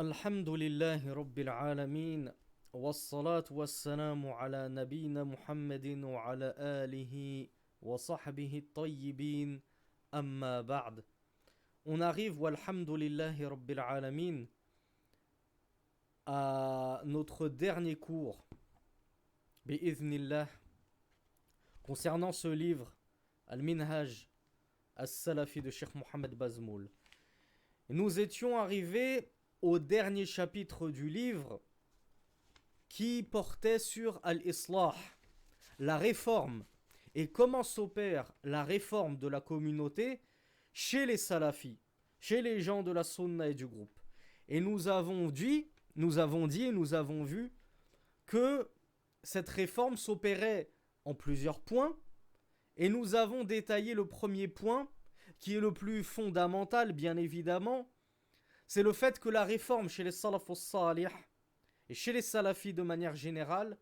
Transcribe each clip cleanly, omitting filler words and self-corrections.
الحمد لله رب العالمين والصلاة والسلام على نبينا محمد وعلى آله وصحبه الطيبين أما بعد. On arrive, walhamdulillahi rabbil alamin, à notre dernier cours, bi'idhnillah, concernant ce livre, Al-Minhaj As-Salafi de Cheikh Mohamed Bazmoul. Nous étions arrivés au dernier chapitre du livre qui portait sur Al-Islah, la réforme, et comment s'opère la réforme de la communauté chez les salafis, chez les gens de la sunna et du groupe. Et nous avons dit et nous avons vu que cette réforme s'opérait en plusieurs points, et nous avons détaillé le premier point, qui est le plus fondamental, bien évidemment, c'est le fait que la réforme chez les salafus salih et chez les salafis de manière générale,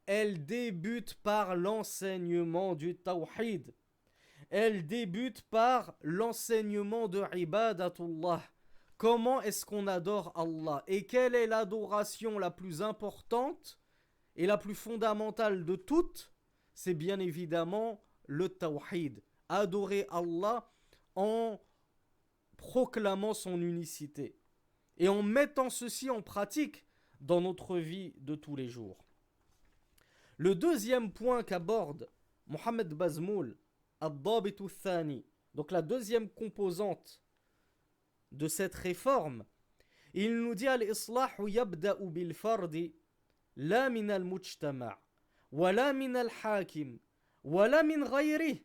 elle débute par l'enseignement du tawhid. Elle débute par l'enseignement de ibadatullah. Comment est-ce qu'on adore Allah? Et quelle est l'adoration la plus importante et la plus fondamentale de toutes? C'est bien évidemment le tawhid. Adorer Allah en proclamant son unicité et en mettant ceci en pratique dans notre vie de tous les jours. Le deuxième point qu'aborde Mohamed Bazmoul, Ad-Dabit Thani, donc la deuxième composante de cette réforme, il nous dit Al-Islahu yabda'u bil fardi la min al-mujtama' wa la min al-hakim wa la min ghayrih.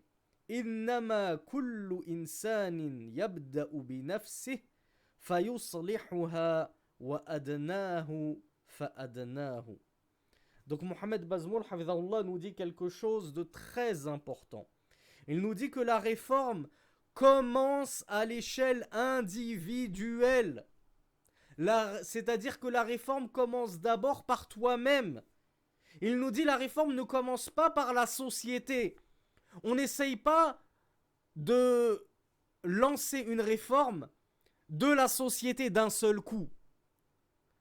إنما كل إنسان يبدأ بنفسه فيصلحها وأدناه فأدناه. Donc Mohamed Bazmoul Hafidhahullah nous dit quelque chose de très important. Il nous dit que la réforme commence à l'échelle individuelle. C'est-à-dire que la réforme commence d'abord par toi-même. Il nous dit la réforme ne commence pas par la société. On n'essaye pas de lancer une réforme de la société d'un seul coup.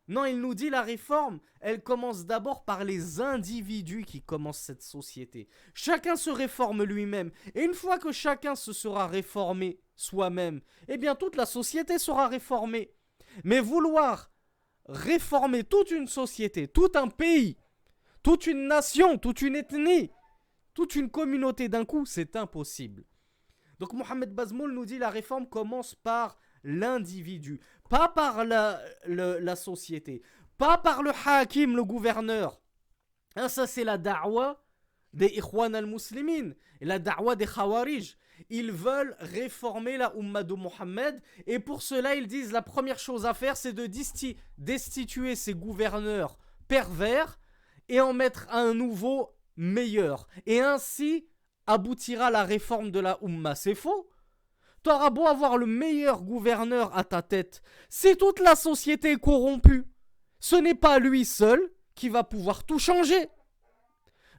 Non, il nous dit la réforme, elle commence d'abord par les individus qui commencent cette société. Chacun se réforme lui-même. Et une fois que chacun se sera réformé soi-même, eh bien toute la société sera réformée. Mais vouloir réformer toute une société, tout un pays, toute une nation, toute une ethnie, toute une communauté d'un coup, c'est impossible. Donc Mohamed Bazmoul nous dit la réforme commence par l'individu, pas par la société, pas par le hakim, le gouverneur. Hein, ça c'est la da'wa des Ikhwan al-Muslimin, et la da'wa des Khawarij. Ils veulent réformer la Ummah de Mohammed, et pour cela ils disent la première chose à faire c'est de destituer ces gouverneurs pervers et en mettre un nouveau meilleur. Et ainsi aboutira la réforme de la Ummah. C'est faux. T'auras beau avoir le meilleur gouverneur à ta tête, si toute la société est corrompue, ce n'est pas lui seul qui va pouvoir tout changer.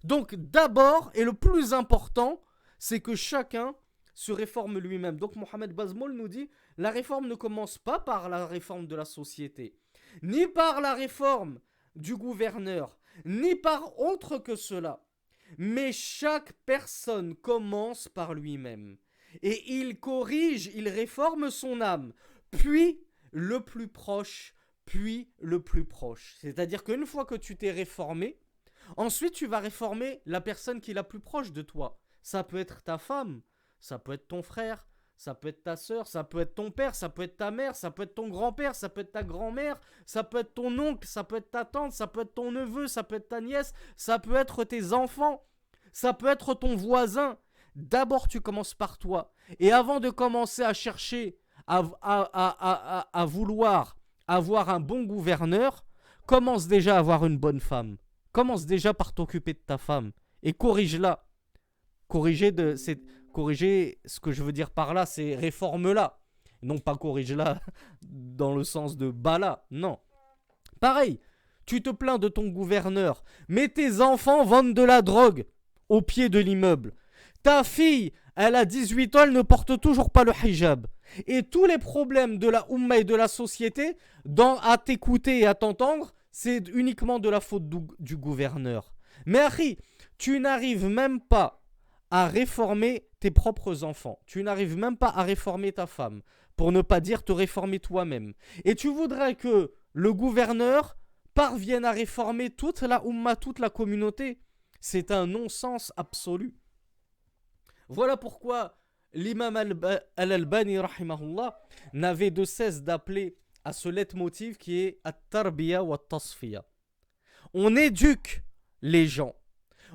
Donc d'abord, et le plus important, c'est que chacun se réforme lui-même. Donc Mohamed Bazmoul nous dit, la réforme ne commence pas par la réforme de la société, ni par la réforme du gouverneur, ni par autre que cela. Mais chaque personne commence par lui-même. Et il corrige, il réforme son âme. Puis le plus proche, puis le plus proche. C'est-à-dire qu'une fois que tu t'es réformé, ensuite tu vas réformer la personne qui est la plus proche de toi. Ça peut être ta femme, ça peut être ton frère, ça peut être ta soeur, ça peut être ton père, ça peut être ta mère, ça peut être ton grand-père, ça peut être ta grand-mère, ça peut être ton oncle, ça peut être ta tante, ça peut être ton neveu, ça peut être ta nièce, ça peut être tes enfants, ça peut être ton voisin. D'abord tu commences par toi. Et avant de commencer à chercher à vouloir avoir un bon gouverneur, commence déjà à avoir une bonne femme. Commence déjà par t'occuper de ta femme. Et corrige-la. Corriger, ce que je veux dire par là, c'est réforme-la. Non pas corrige-la dans le sens de bas-la. Non. Pareil, tu te plains de ton gouverneur, mais tes enfants vendent de la drogue au pied de l'immeuble. Ta fille, elle a 18 ans, elle ne porte toujours pas le hijab. Et tous les problèmes de la Ummah et de la société, à t'écouter et à t'entendre, c'est uniquement de la faute du gouverneur. Mais Akhi, tu n'arrives même pas à réformer tes propres enfants. Tu n'arrives même pas à réformer ta femme, pour ne pas dire te réformer toi-même. Et tu voudrais que le gouverneur parvienne à réformer toute la Ummah, toute la communauté. C'est un non-sens absolu. Voilà pourquoi l'imam al-Albani, rahimahullah, n'avait de cesse d'appeler à ce leitmotiv qui est at-tarbiya wa at-tasfiya. On éduque les gens.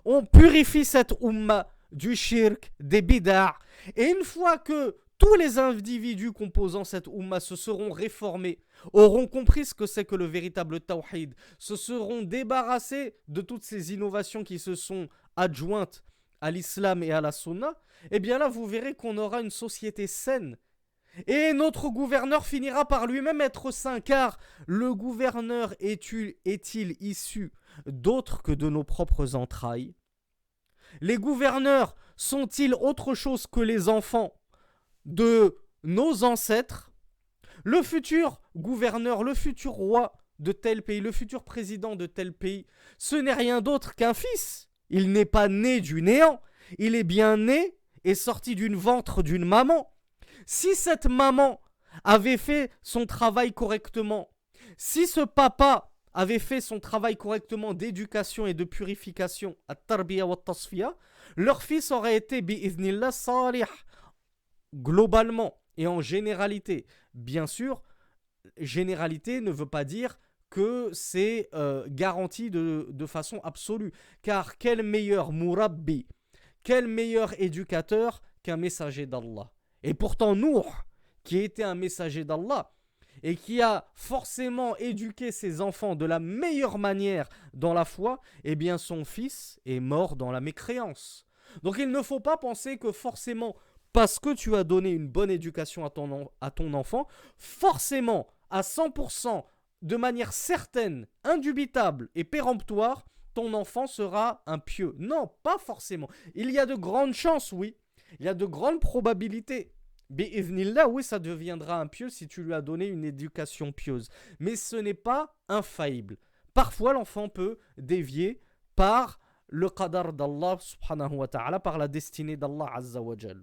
On purifie cette umma du shirk, des bid'ah. Et une fois que tous les individus composant cette umma se seront réformés, auront compris ce que c'est que le véritable tawhid, se seront débarrassés de toutes ces innovations qui se sont adjointes à l'islam et à la sunna, eh bien là vous verrez qu'on aura une société saine. Et notre gouverneur finira par lui-même être saint, car le gouverneur est-il issu d'autre que de nos propres entrailles? Les gouverneurs sont-ils autre chose que les enfants de nos ancêtres? Le futur gouverneur, le futur roi de tel pays, le futur président de tel pays, ce n'est rien d'autre qu'un fils. Il n'est pas né du néant, il est bien né et sorti d'une ventre d'une maman. Si cette maman avait fait son travail correctement, si ce papa avait fait son travail correctement d'éducation et de purification, at-tarbiya wa at-tasfiya, leur fils aurait été bi'idhnillah salih, globalement et en généralité. Bien sûr, généralité ne veut pas dire que c'est garanti de façon absolue. Car quel meilleur murabbi, quel meilleur éducateur qu'un messager d'Allah. Et pourtant, Nuh, qui était un messager d'Allah, et qui a forcément éduqué ses enfants de la meilleure manière dans la foi, eh bien son fils est mort dans la mécréance. Donc il ne faut pas penser que forcément, parce que tu as donné une bonne éducation à ton enfant, forcément, à 100%, de manière certaine, indubitable et péremptoire, ton enfant sera un pieux. Non, pas forcément. Il y a de grandes chances, oui. Il y a de grandes probabilités. Bi'idhnillah, oui, ça deviendra un pieux si tu lui as donné une éducation pieuse. Mais ce n'est pas infaillible. Parfois, l'enfant peut dévier par le qadar d'Allah subhanahu wa ta'ala, par la destinée d'Allah azza wa jal.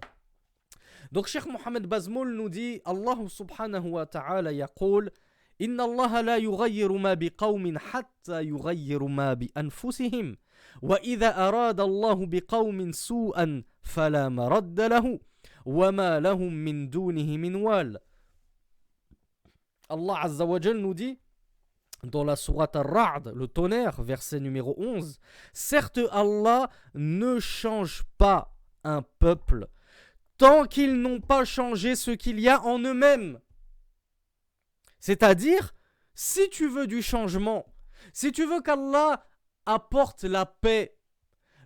Donc, Cheikh Mohamed Bazmoul nous dit, Allah subhanahu wa ta'ala yaqul, Inna Allah la yughayyiru ma biqawmin hatta yughayyiru ma bi anfusihim. Wa idha arada Allah biqawmin su'an fala maradda lahu. وَمَا لَهُم مِّن دُونِهِ مِنْ وَالٍ. Allah Azza wa Jal nous dit dans la sourate Ar-Ra'd, le tonnerre, verset numéro 11, certes Allah ne change pas un peuple tant qu'ils n'ont pas changé ce qu'il y a en eux-mêmes. C'est-à-dire, si tu veux du changement, si tu veux qu'Allah apporte la paix,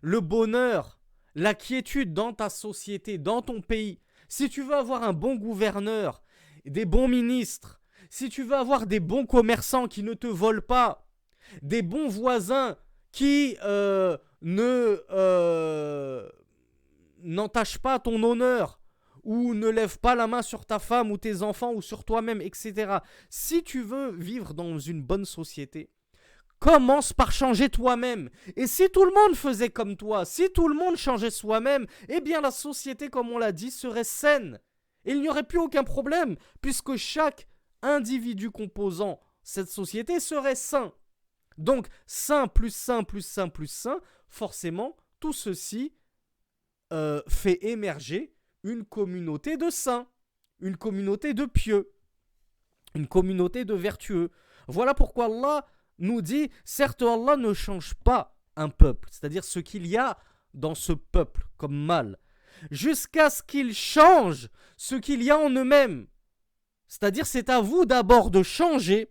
le bonheur, la quiétude dans ta société, dans ton pays, si tu veux avoir un bon gouverneur, des bons ministres, si tu veux avoir des bons commerçants qui ne te volent pas, des bons voisins qui n'entachent pas ton honneur ou ne lèvent pas la main sur ta femme ou tes enfants ou sur toi-même, etc. Si tu veux vivre dans une bonne société, commence par changer toi-même. Et si tout le monde faisait comme toi, si tout le monde changeait soi-même, eh bien la société, comme on l'a dit, serait saine. Et il n'y aurait plus aucun problème, puisque chaque individu composant cette société serait sain. Donc, sain plus sain plus sain plus sain, forcément, tout ceci fait émerger une communauté de saints, une communauté de pieux, une communauté de vertueux. Voilà pourquoi Allah nous dit, certes Allah ne change pas un peuple, c'est-à-dire ce qu'il y a dans ce peuple comme mal, jusqu'à ce qu'il change ce qu'il y a en eux-mêmes. C'est-à-dire c'est à vous d'abord de changer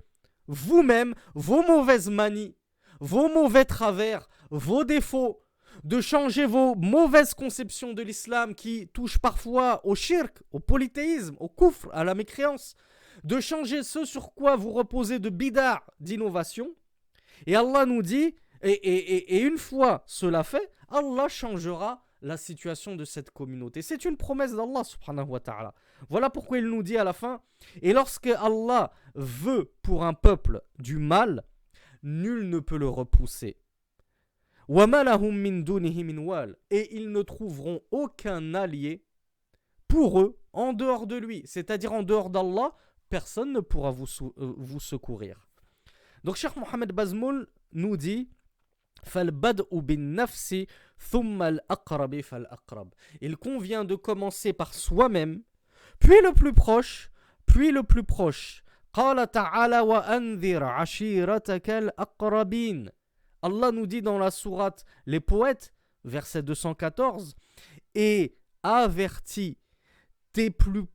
vous-même vos mauvaises manies, vos mauvais travers, vos défauts, de changer vos mauvaises conceptions de l'islam qui touchent parfois au shirk, au polythéisme, au kufr, à la mécréance, de changer ce sur quoi vous reposez de bid'ah, d'innovation. Et Allah nous dit, et une fois cela fait, Allah changera la situation de cette communauté. C'est une promesse d'Allah subhanahu wa ta'ala. Voilà pourquoi il nous dit à la fin, et lorsque Allah veut pour un peuple du mal, nul ne peut le repousser. وَمَا لَهُم مِّن دُونِهِ مِنْ وَالٍ. Et ils ne trouveront aucun allié pour eux en dehors de lui. C'est-à-dire en dehors d'Allah, personne ne pourra vous secourir. Donc Cheikh Mohamed Bazmoul nous dit فَالْبَدْءُ بِالنَّفْسِ ثُمَّ الْأَقْرَبِ فَالْأَقْرَبِ. Il convient de commencer par soi-même, puis le plus proche, puis le plus proche. قَالَ تَعَالَى وَأَنذِرْ عَشِيرَتَكَ الْأَقْرَبِينَ. Allah nous dit dans la sourate Les Poètes, verset 214, et avertis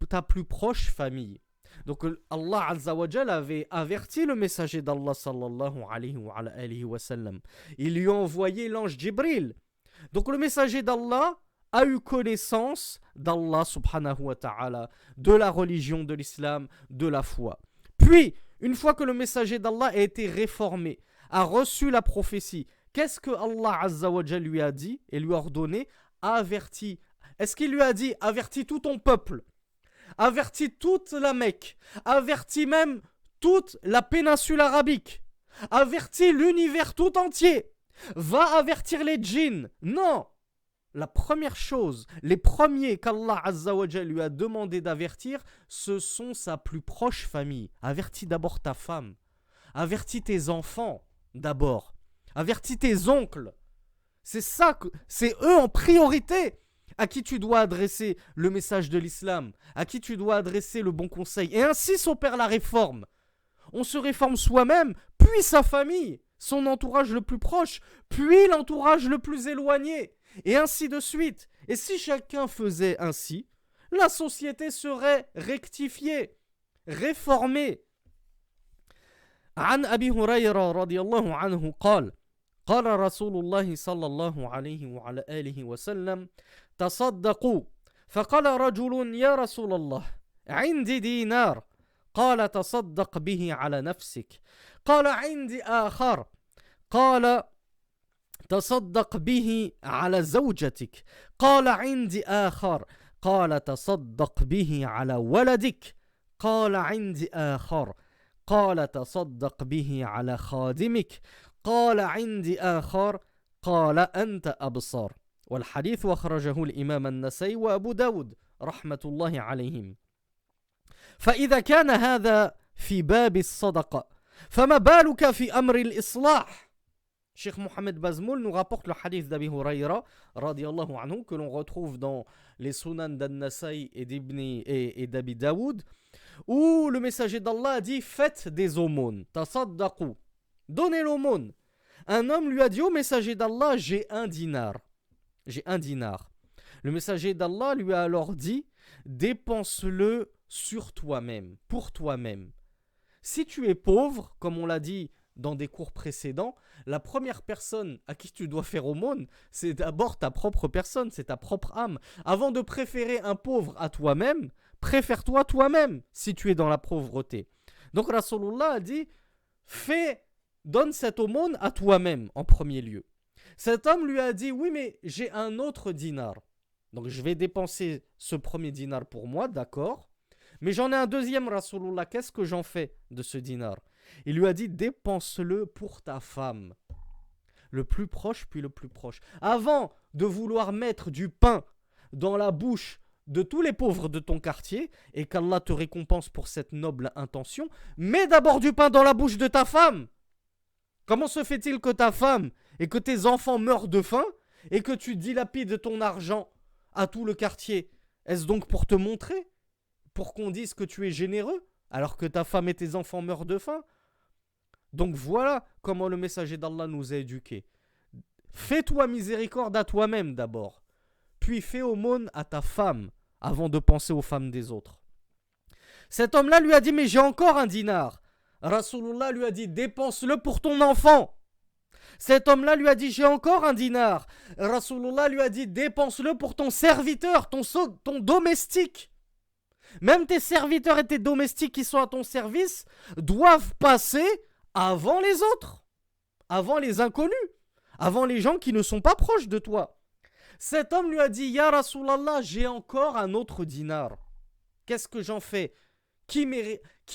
ta plus proche famille. Donc Allah Azza wa Jal avait averti le messager d'Allah sallallahu alayhi wa sallam. Il lui a envoyé l'ange Jibril. Donc le messager d'Allah a eu connaissance d'Allah subhanahu wa ta'ala, de la religion de l'islam, de la foi. Puis, une fois que le messager d'Allah a été réformé, a reçu la prophétie, qu'est-ce que Allah Azza wa Jal lui a dit et lui a ordonné? Avertis. Est-ce qu'il lui a dit avertis tout ton peuple? Avertis toute la Mecque, avertis même toute la péninsule arabique, avertis l'univers tout entier, va avertir les djinns. Non, la première chose, les premiers qu'Allah Azza wa Jal lui a demandé d'avertir, ce sont sa plus proche famille. Avertis d'abord ta femme, avertis tes enfants d'abord, avertis tes oncles. C'est eux en priorité à qui tu dois adresser le message de l'islam, à qui tu dois adresser le bon conseil. Et ainsi s'opère la réforme. On se réforme soi-même, puis sa famille, son entourage le plus proche, puis l'entourage le plus éloigné, et ainsi de suite. Et si chacun faisait ainsi, la société serait rectifiée, réformée. عن أبي هريرة رضي الله عنه قال قال رسول الله صلى الله عليه وعلى آله وسلم تصدقوا فقال رجل يا رسول الله عندي دينار قال تصدق به على نفسك قال عندي آخر قال تصدق به على زوجتك قال عندي آخر قال تصدق به على ولدك قال عندي آخر قال تصدق به على خادمك قال عندي آخر قال أنت أبصر. والحديث أخرجه الإمام النسائي وأبو داود رحمة الله عليهم. فإذا كان هذا في باب الصدقة فما بالك في أمر الإصلاح. Cheikh Mohamed Bazmoul nous rapporte le hadith d'Abi Huraira radiyallahu anhu que l'on retrouve dans les Sunan d'An-Nasai et d'Abi Daoud, où le messager d'Allah a dit faites des aumônes, tasaddaqu, donnez l'aumône. Un homme lui a dit au messager d'Allah j'ai un dinar. Le messager d'Allah lui a alors dit dépense-le sur toi-même, pour toi-même. Si tu es pauvre, comme on l'a dit dans des cours précédents, la première personne à qui tu dois faire aumône, c'est d'abord ta propre personne, c'est ta propre âme. Avant de préférer un pauvre à toi-même, préfère-toi toi-même si tu es dans la pauvreté. Donc Rasulullah a dit, donne cette aumône à toi-même en premier lieu. Cet homme lui a dit, oui mais j'ai un autre dinar. Donc je vais dépenser ce premier dinar pour moi, d'accord. Mais j'en ai un deuxième, Rasulullah, qu'est-ce que j'en fais de ce dinar? Il lui a dit, dépense-le pour ta femme. Le plus proche, puis le plus proche. Avant de vouloir mettre du pain dans la bouche de tous les pauvres de ton quartier, et qu'Allah te récompense pour cette noble intention, mets d'abord du pain dans la bouche de ta femme. Comment se fait-il que ta femme et que tes enfants meurent de faim, et que tu dilapides ton argent à tout le quartier? Est-ce donc pour te montrer? Pour qu'on dise que tu es généreux, alors que ta femme et tes enfants meurent de faim? Donc voilà comment le messager d'Allah nous a éduqués. Fais-toi miséricorde à toi-même d'abord, puis fais aumône à ta femme avant de penser aux femmes des autres. Cet homme-là lui a dit, mais j'ai encore un dinar. Rasulullah lui a dit, dépense-le pour ton enfant. Cet homme-là lui a dit, j'ai encore un dinar. Rasulullah lui a dit, dépense-le pour ton serviteur, ton domestique. Même tes serviteurs et tes domestiques qui sont à ton service doivent passer avant les autres, avant les inconnus, avant les gens qui ne sont pas proches de toi. Cet homme lui a dit, Ya Rasulallah, j'ai encore un autre dinar. Qu'est-ce que j'en fais? Qui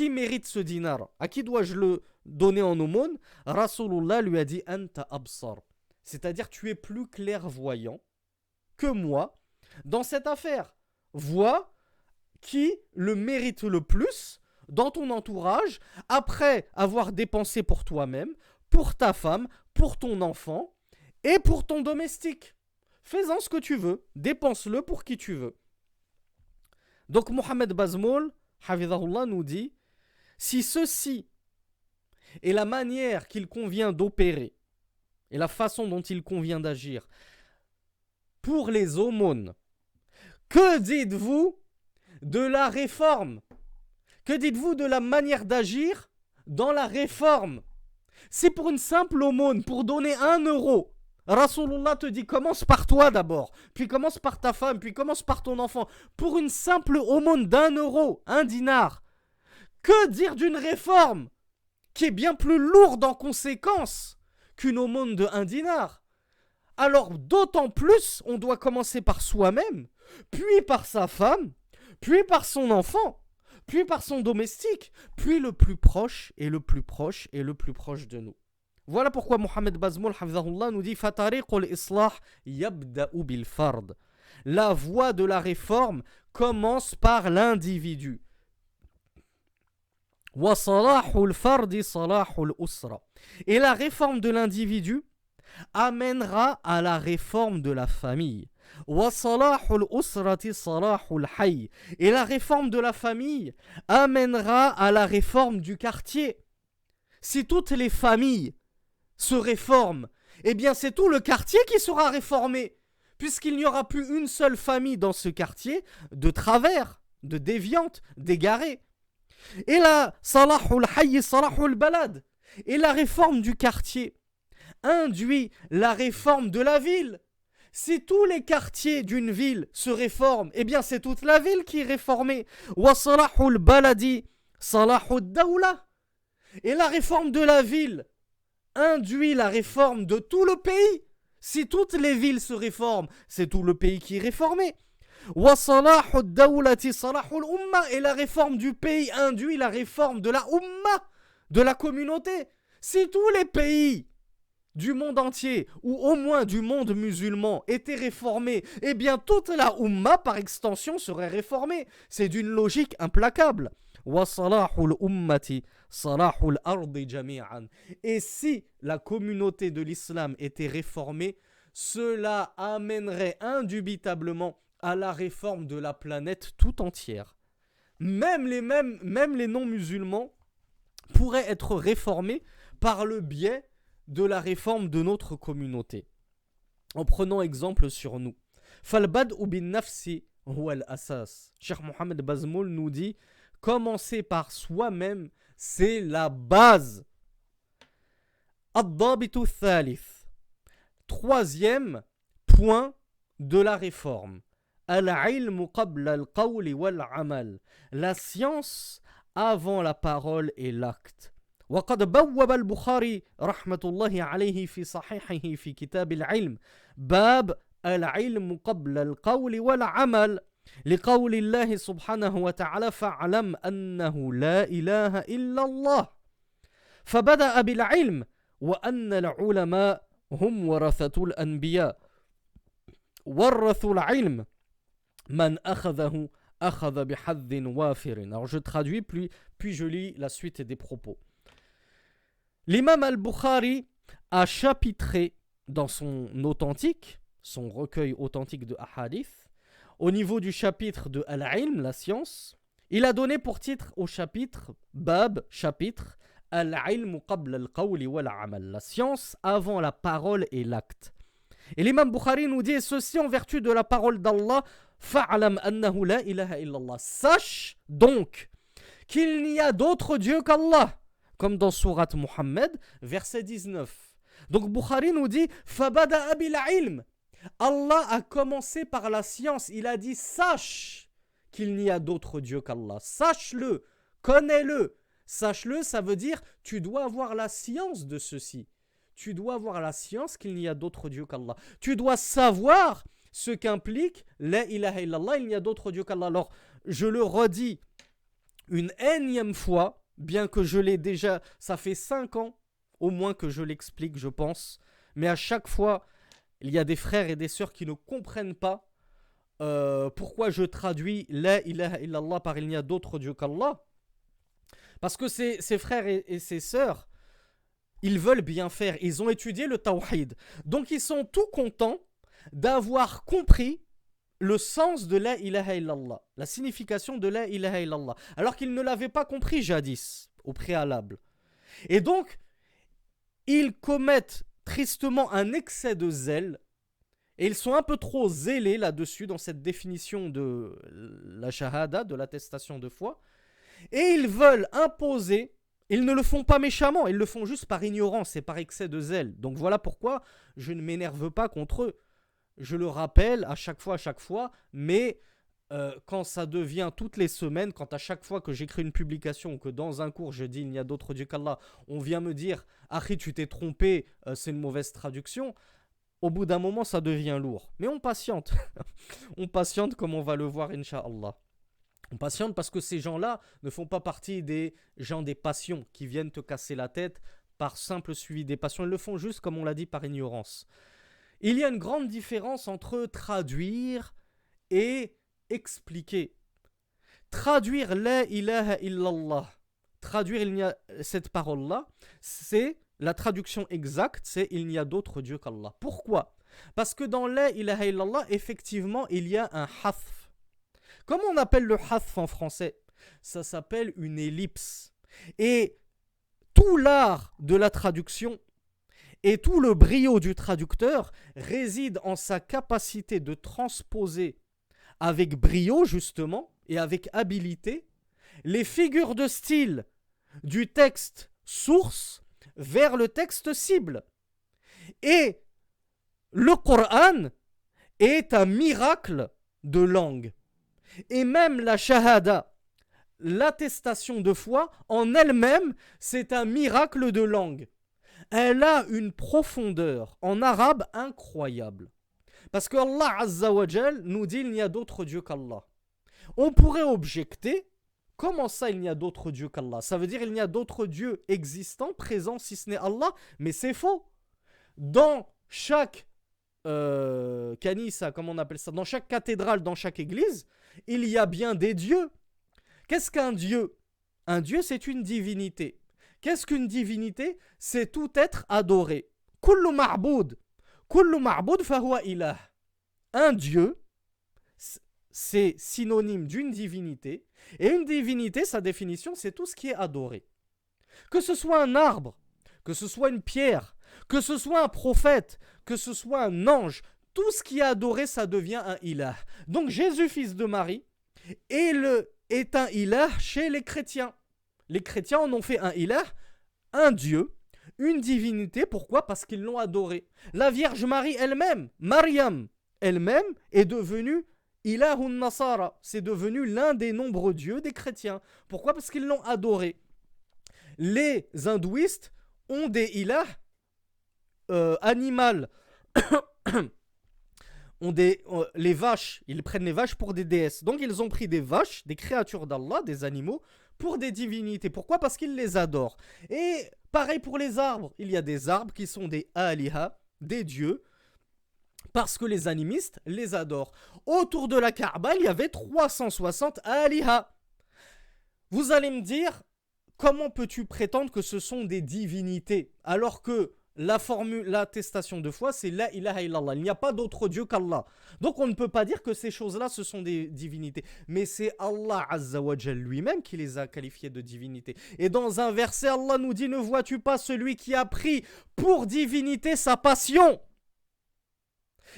mérite ce dinar? À qui dois-je le donner en aumône? Rasulullah lui a dit, Anta absar. C'est-à-dire, tu es plus clairvoyant que moi dans cette affaire. Vois qui le mérite le plus dans ton entourage, après avoir dépensé pour toi-même, pour ta femme, pour ton enfant et pour ton domestique. Fais-en ce que tu veux, dépense-le pour qui tu veux. Donc Mohamed Bazmoul, Hafidhahullah, nous dit, si ceci est la manière qu'il convient d'opérer et la façon dont il convient d'agir pour les aumônes, que dites-vous de la réforme? Que dites-vous de la manière d'agir dans la réforme? C'est pour une simple aumône, pour donner 1 euro. Rasulullah te dit, commence par toi d'abord, puis commence par ta femme, puis commence par ton enfant. Pour une simple aumône d'1 euro, 1 dinar. Que dire d'une réforme qui est bien plus lourde en conséquence qu'une aumône de 1 dinar? Alors d'autant plus, on doit commencer par soi-même, puis par sa femme, puis par son enfant, puis par son domestique, puis le plus proche et le plus proche et le plus proche de nous. Voilà pourquoi Mohamed Bazmoul Hafidhahullah nous dit Fatariqul Islah yabda'u bil fard. La voie de la réforme commence par l'individu. Wa salahul fardi salahul usra. Et la réforme de l'individu amènera à la réforme de la famille. Wa salahul usrati salahul hayy. Et la réforme de la famille amènera à la réforme du quartier. Si toutes les familles se réforment, eh bien c'est tout le quartier qui sera réformé, puisqu'il n'y aura plus une seule famille dans ce quartier de travers, de déviante, d'égarée. Et la salahul hayy salahul balad. Et la réforme du quartier induit la réforme de la ville. Si tous les quartiers d'une ville se réforment, eh bien c'est toute la ville qui est réformée. Wa salahul baladi salahul dawla. Et la réforme de la ville induit la réforme de tout le pays. Si toutes les villes se réforment, c'est tout le pays qui est réformé. Wa salahul dawlati salahul umma. Et la réforme du pays induit la réforme de la umma, de la communauté. Si tous les pays du monde entier, ou au moins du monde musulman, étaient réformés, eh bien toute la umma par extension serait réformée. C'est d'une logique implacable. Wa salahul ummati salahul ardi jami'an. Et si la communauté de l'islam était réformée, cela amènerait indubitablement à la réforme de la planète tout entière. Même les non-musulmans pourraient être réformés par le biais de la réforme de notre communauté. En prenant exemple sur nous. Falbad'u bin nafsi huwa al-asas. Cheikh Mohamed Bazmoul nous dit, commencer par soi-même, c'est la base. Ad-dabitu thalith. Troisième point de la réforme. Al-ilmu qabla al-qawli wal-amal. La science avant la parole et l'acte. وقد بوب البخاري رحمة الله عليه في صحيحه في كتاب العلم باب العلم قبل القول والعمل لقول الله سبحانه وتعالى فاعلم أنه لا إله إلا الله فبدأ بالعلم وأن العلماء هم ورثة الأنبياء ورثوا العلم من أخذه أخذ بحظ وافر. Alors je traduis puis je lis la suite des propos. L'imam al-Bukhari a chapitré dans son authentique, son recueil authentique de hadith, au niveau du chapitre de Al-Ilm, la science, il a donné pour titre au chapitre, Bab, chapitre, Al-Ilm qabla al-qawli wal-amal, la science avant la parole et l'acte. Et l'imam Bukhari nous dit ceci en vertu de la parole d'Allah, fa'alam annahu la ilaha illallah. Sache donc qu'il n'y a d'autre Dieu qu'Allah. Comme dans Surat Muhammad, verset 19. Donc Bukhari nous dit Fabada'a bil ilm. Allah a commencé par la science. Il a dit sache qu'il n'y a d'autre Dieu qu'Allah. Sache-le, connais-le. Sache-le, ça veut dire tu dois avoir la science de ceci. Tu dois avoir la science qu'il n'y a d'autre Dieu qu'Allah. Tu dois savoir ce qu'implique la ilaha illallah, il n'y a d'autre Dieu qu'Allah. Alors, je le redis une énième fois, bien que je l'ai déjà, ça fait 5 ans au moins que je l'explique, je pense, mais à chaque fois, il y a des frères et des sœurs qui ne comprennent pas pourquoi je traduis la ilaha illallah par il n'y a d'autre Dieu qu'Allah. Parce que ces frères et ces sœurs, ils veulent bien faire, ils ont étudié le tawhid. Donc ils sont tout contents d'avoir compris le sens de la ilaha illallah, la signification de la ilaha illallah, alors qu'ils ne l'avaient pas compris jadis, au préalable. Et donc, ils commettent tristement un excès de zèle, et ils sont un peu trop zélés là-dessus, dans cette définition de la shahada, de l'attestation de foi, et ils veulent imposer, ils ne le font pas méchamment, ils le font juste par ignorance et par excès de zèle. Donc voilà pourquoi je ne m'énerve pas contre eux. Je le rappelle à chaque fois, mais quand ça devient toutes les semaines, quand à chaque fois que j'écris une publication ou que dans un cours je dis il n'y a d'autre Dieu qu'Allah, on vient me dire « Akhi, tu t'es trompé, c'est une mauvaise traduction », au bout d'un moment ça devient lourd. Mais on patiente, on patiente comme on va le voir Inch'Allah. On patiente parce que ces gens-là ne font pas partie des gens des passions qui viennent te casser la tête par simple suivi des passions, ils le font juste comme on l'a dit par ignorance. Il y a une grande différence entre traduire et expliquer. Traduire la ilaha illallah, traduire il n'y a cette parole-là, c'est la traduction exacte, c'est il n'y a d'autre Dieu qu'Allah. Pourquoi? Parce que dans la ilaha illallah, effectivement, il y a un hathf. Comment on appelle le hathf en français? Ça s'appelle une ellipse. Et tout l'art de la traduction et tout le brio du traducteur réside en sa capacité de transposer avec brio justement et avec habileté les figures de style du texte source vers le texte cible. Et le Coran est un miracle de langue. Et même la shahada, l'attestation de foi, en elle-même, c'est un miracle de langue. Elle a une profondeur en arabe incroyable. Parce que Allah Azza wa Jal nous dit il n'y a d'autre Dieu qu'Allah. On pourrait objecter, comment ça il n'y a d'autre Dieu qu'Allah? Ça veut dire il n'y a d'autres dieux existants, présents si ce n'est Allah, mais c'est faux. Dans chaque kanisa, comment on appelle ça, dans chaque cathédrale, dans chaque église, il y a bien des dieux. Qu'est-ce qu'un dieu? Un dieu, c'est une divinité. Qu'est-ce qu'une divinité? C'est tout être adoré. Kullu ma'boud fahuwa ilah. Un dieu, c'est synonyme d'une divinité. Et une divinité, sa définition, c'est tout ce qui est adoré. Que ce soit un arbre, que ce soit une pierre, que ce soit un prophète, que ce soit un ange, tout ce qui est adoré, ça devient un ilah. Donc Jésus, fils de Marie, est un ilah chez les chrétiens. Les chrétiens en ont fait un ilah, un dieu, une divinité. Pourquoi? Parce qu'ils l'ont adoré. La Vierge Marie elle-même, Mariam elle-même, est devenue ilahun nasara. C'est devenu l'un des nombreux dieux des chrétiens. Pourquoi? Parce qu'ils l'ont adoré. Les hindouistes ont des ilahs animales. Les vaches, ils prennent les vaches pour des déesses. Donc ils ont pris des vaches, des créatures d'Allah, des animaux, pour des divinités. Pourquoi? Parce qu'ils les adorent. Et pareil pour les arbres. Il y a des arbres qui sont des aliha, des dieux, parce que les animistes les adorent. Autour de la Kaaba, il y avait 360 aliha. Vous allez me dire, comment peux-tu prétendre que ce sont des divinités alors que l'attestation de foi, c'est la ilaha illallah. Il n'y a pas d'autre Dieu qu'Allah. Donc on ne peut pas dire que ces choses-là, ce sont des divinités. Mais c'est Allah Azza wa Jal lui-même qui les a qualifiées de divinités. Et dans un verset, Allah nous dit, ne vois-tu pas celui qui a pris pour divinité sa passion?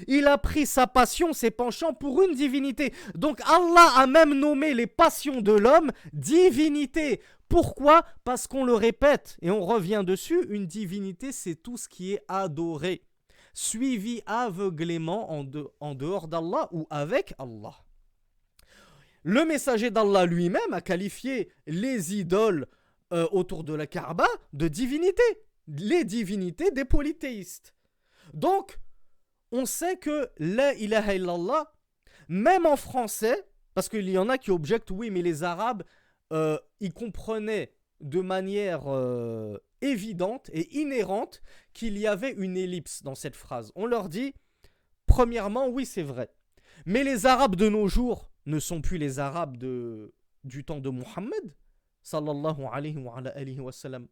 Il a pris sa passion, ses penchants pour une divinité. Donc Allah a même nommé les passions de l'homme divinités. Pourquoi? Parce qu'on le répète et on revient dessus, une divinité c'est tout ce qui est adoré, suivi aveuglément en dehors d'Allah ou avec Allah. Le messager d'Allah lui-même a qualifié les idoles autour de la Kaaba de divinités, les divinités des polythéistes. Donc, on sait que la ilaha illallah, même en français, parce qu'il y en a qui objectent, oui, mais les Arabes, ils comprenaient de manière évidente et inhérente qu'il y avait une ellipse dans cette phrase. On leur dit, premièrement, oui, c'est vrai. Mais les Arabes de nos jours ne sont plus les Arabes du temps de Mohammed, sallallahu alayhi wa sallam.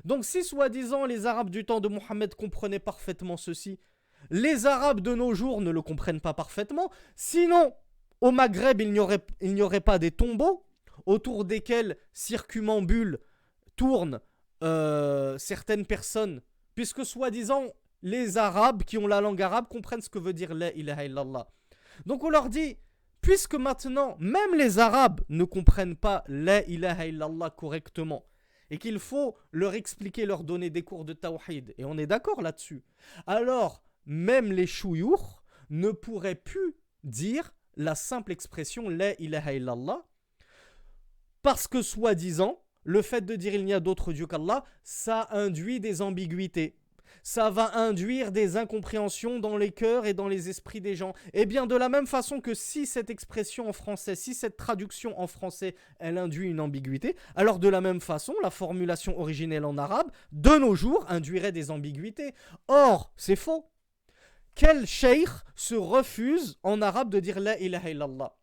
Donc si soi-disant les Arabes du temps de Mohammed comprenaient parfaitement ceci, les Arabes de nos jours ne le comprennent pas parfaitement, sinon au Maghreb il n'y aurait pas des tombeaux autour desquels circumambulent, tournent certaines personnes, puisque soi-disant les Arabes qui ont la langue arabe comprennent ce que veut dire la ilaha illallah. Donc on leur dit, puisque maintenant même les Arabes ne comprennent pas la ilaha illallah correctement, et qu'il faut leur expliquer, leur donner des cours de tawhid, et on est d'accord là-dessus, alors même les chouyours ne pourraient plus dire la simple expression la ilaha illallah, parce que soi-disant, le fait de dire il n'y a d'autre Dieu qu'Allah, ça induit des ambiguïtés. Ça va induire des incompréhensions dans les cœurs et dans les esprits des gens. Et bien de la même façon que si cette expression en français, si cette traduction en français, elle induit une ambiguïté, alors de la même façon, la formulation originelle en arabe, de nos jours, induirait des ambiguïtés. Or, c'est faux. Quel cheikh se refuse en arabe de dire la ilaha illallah?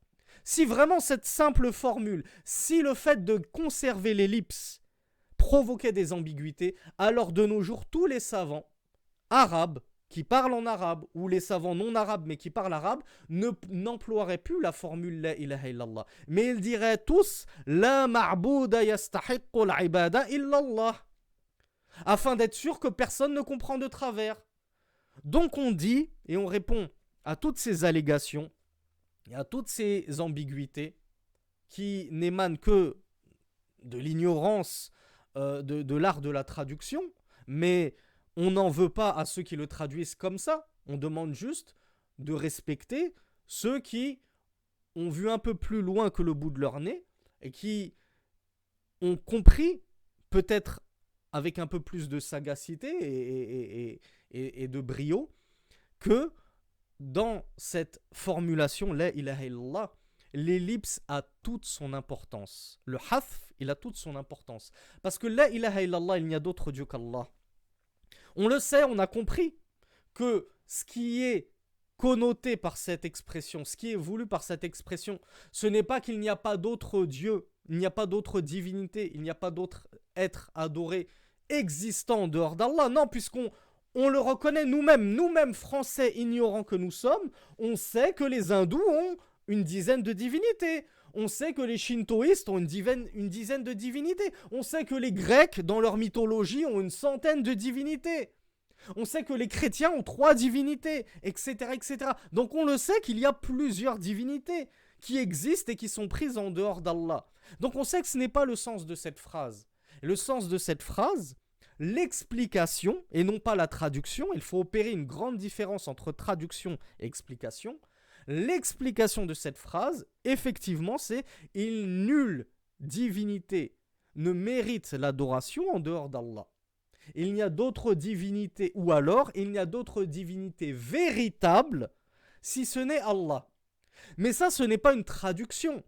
Si vraiment cette simple formule, si le fait de conserver l'ellipse provoquait des ambiguïtés, alors de nos jours, tous les savants arabes qui parlent en arabe ou les savants non arabes mais qui parlent arabe n'emploieraient plus la formule la ilaha illallah. Mais ils diraient tous la ma'bouda yastahiqqu al-ibada illallah, afin d'être sûr que personne ne comprend de travers. Donc on dit et on répond à toutes ces allégations et à toutes ces ambiguïtés qui n'émanent que de l'ignorance de l'art de la traduction, mais on n'en veut pas à ceux qui le traduisent comme ça. On demande juste de respecter ceux qui ont vu un peu plus loin que le bout de leur nez et qui ont compris, peut-être avec un peu plus de sagacité et de brio, que dans cette formulation la ilaha illallah, l'ellipse a toute son importance. Le haff, il a toute son importance. Parce que la ilaha illallah, il n'y a d'autre Dieu qu'Allah. On le sait, on a compris que ce qui est connoté par cette expression, ce qui est voulu par cette expression, ce n'est pas qu'il n'y a pas d'autre Dieu, il n'y a pas d'autre divinité, il n'y a pas d'autre être adoré existant en dehors d'Allah. Non, puisqu'on le reconnaît nous-mêmes Français ignorants que nous sommes, on sait que les hindous ont une dizaine de divinités. On sait que les shintoïstes ont une dizaine de divinités. On sait que les Grecs, dans leur mythologie, ont une centaine de divinités. On sait que les chrétiens ont 3 divinités, etc., etc. Donc on le sait qu'il y a plusieurs divinités qui existent et qui sont prises en dehors d'Allah. Donc on sait que ce n'est pas le sens de cette phrase. Le sens de cette phrase, l'explication, et non pas la traduction, il faut opérer une grande différence entre traduction et explication. L'explication de cette phrase, effectivement, c'est « Il nulle divinité ne mérite l'adoration en dehors d'Allah. Il n'y a d'autres divinités, ou alors il n'y a d'autres divinités véritables si ce n'est Allah. » Mais ça, ce n'est pas une traduction.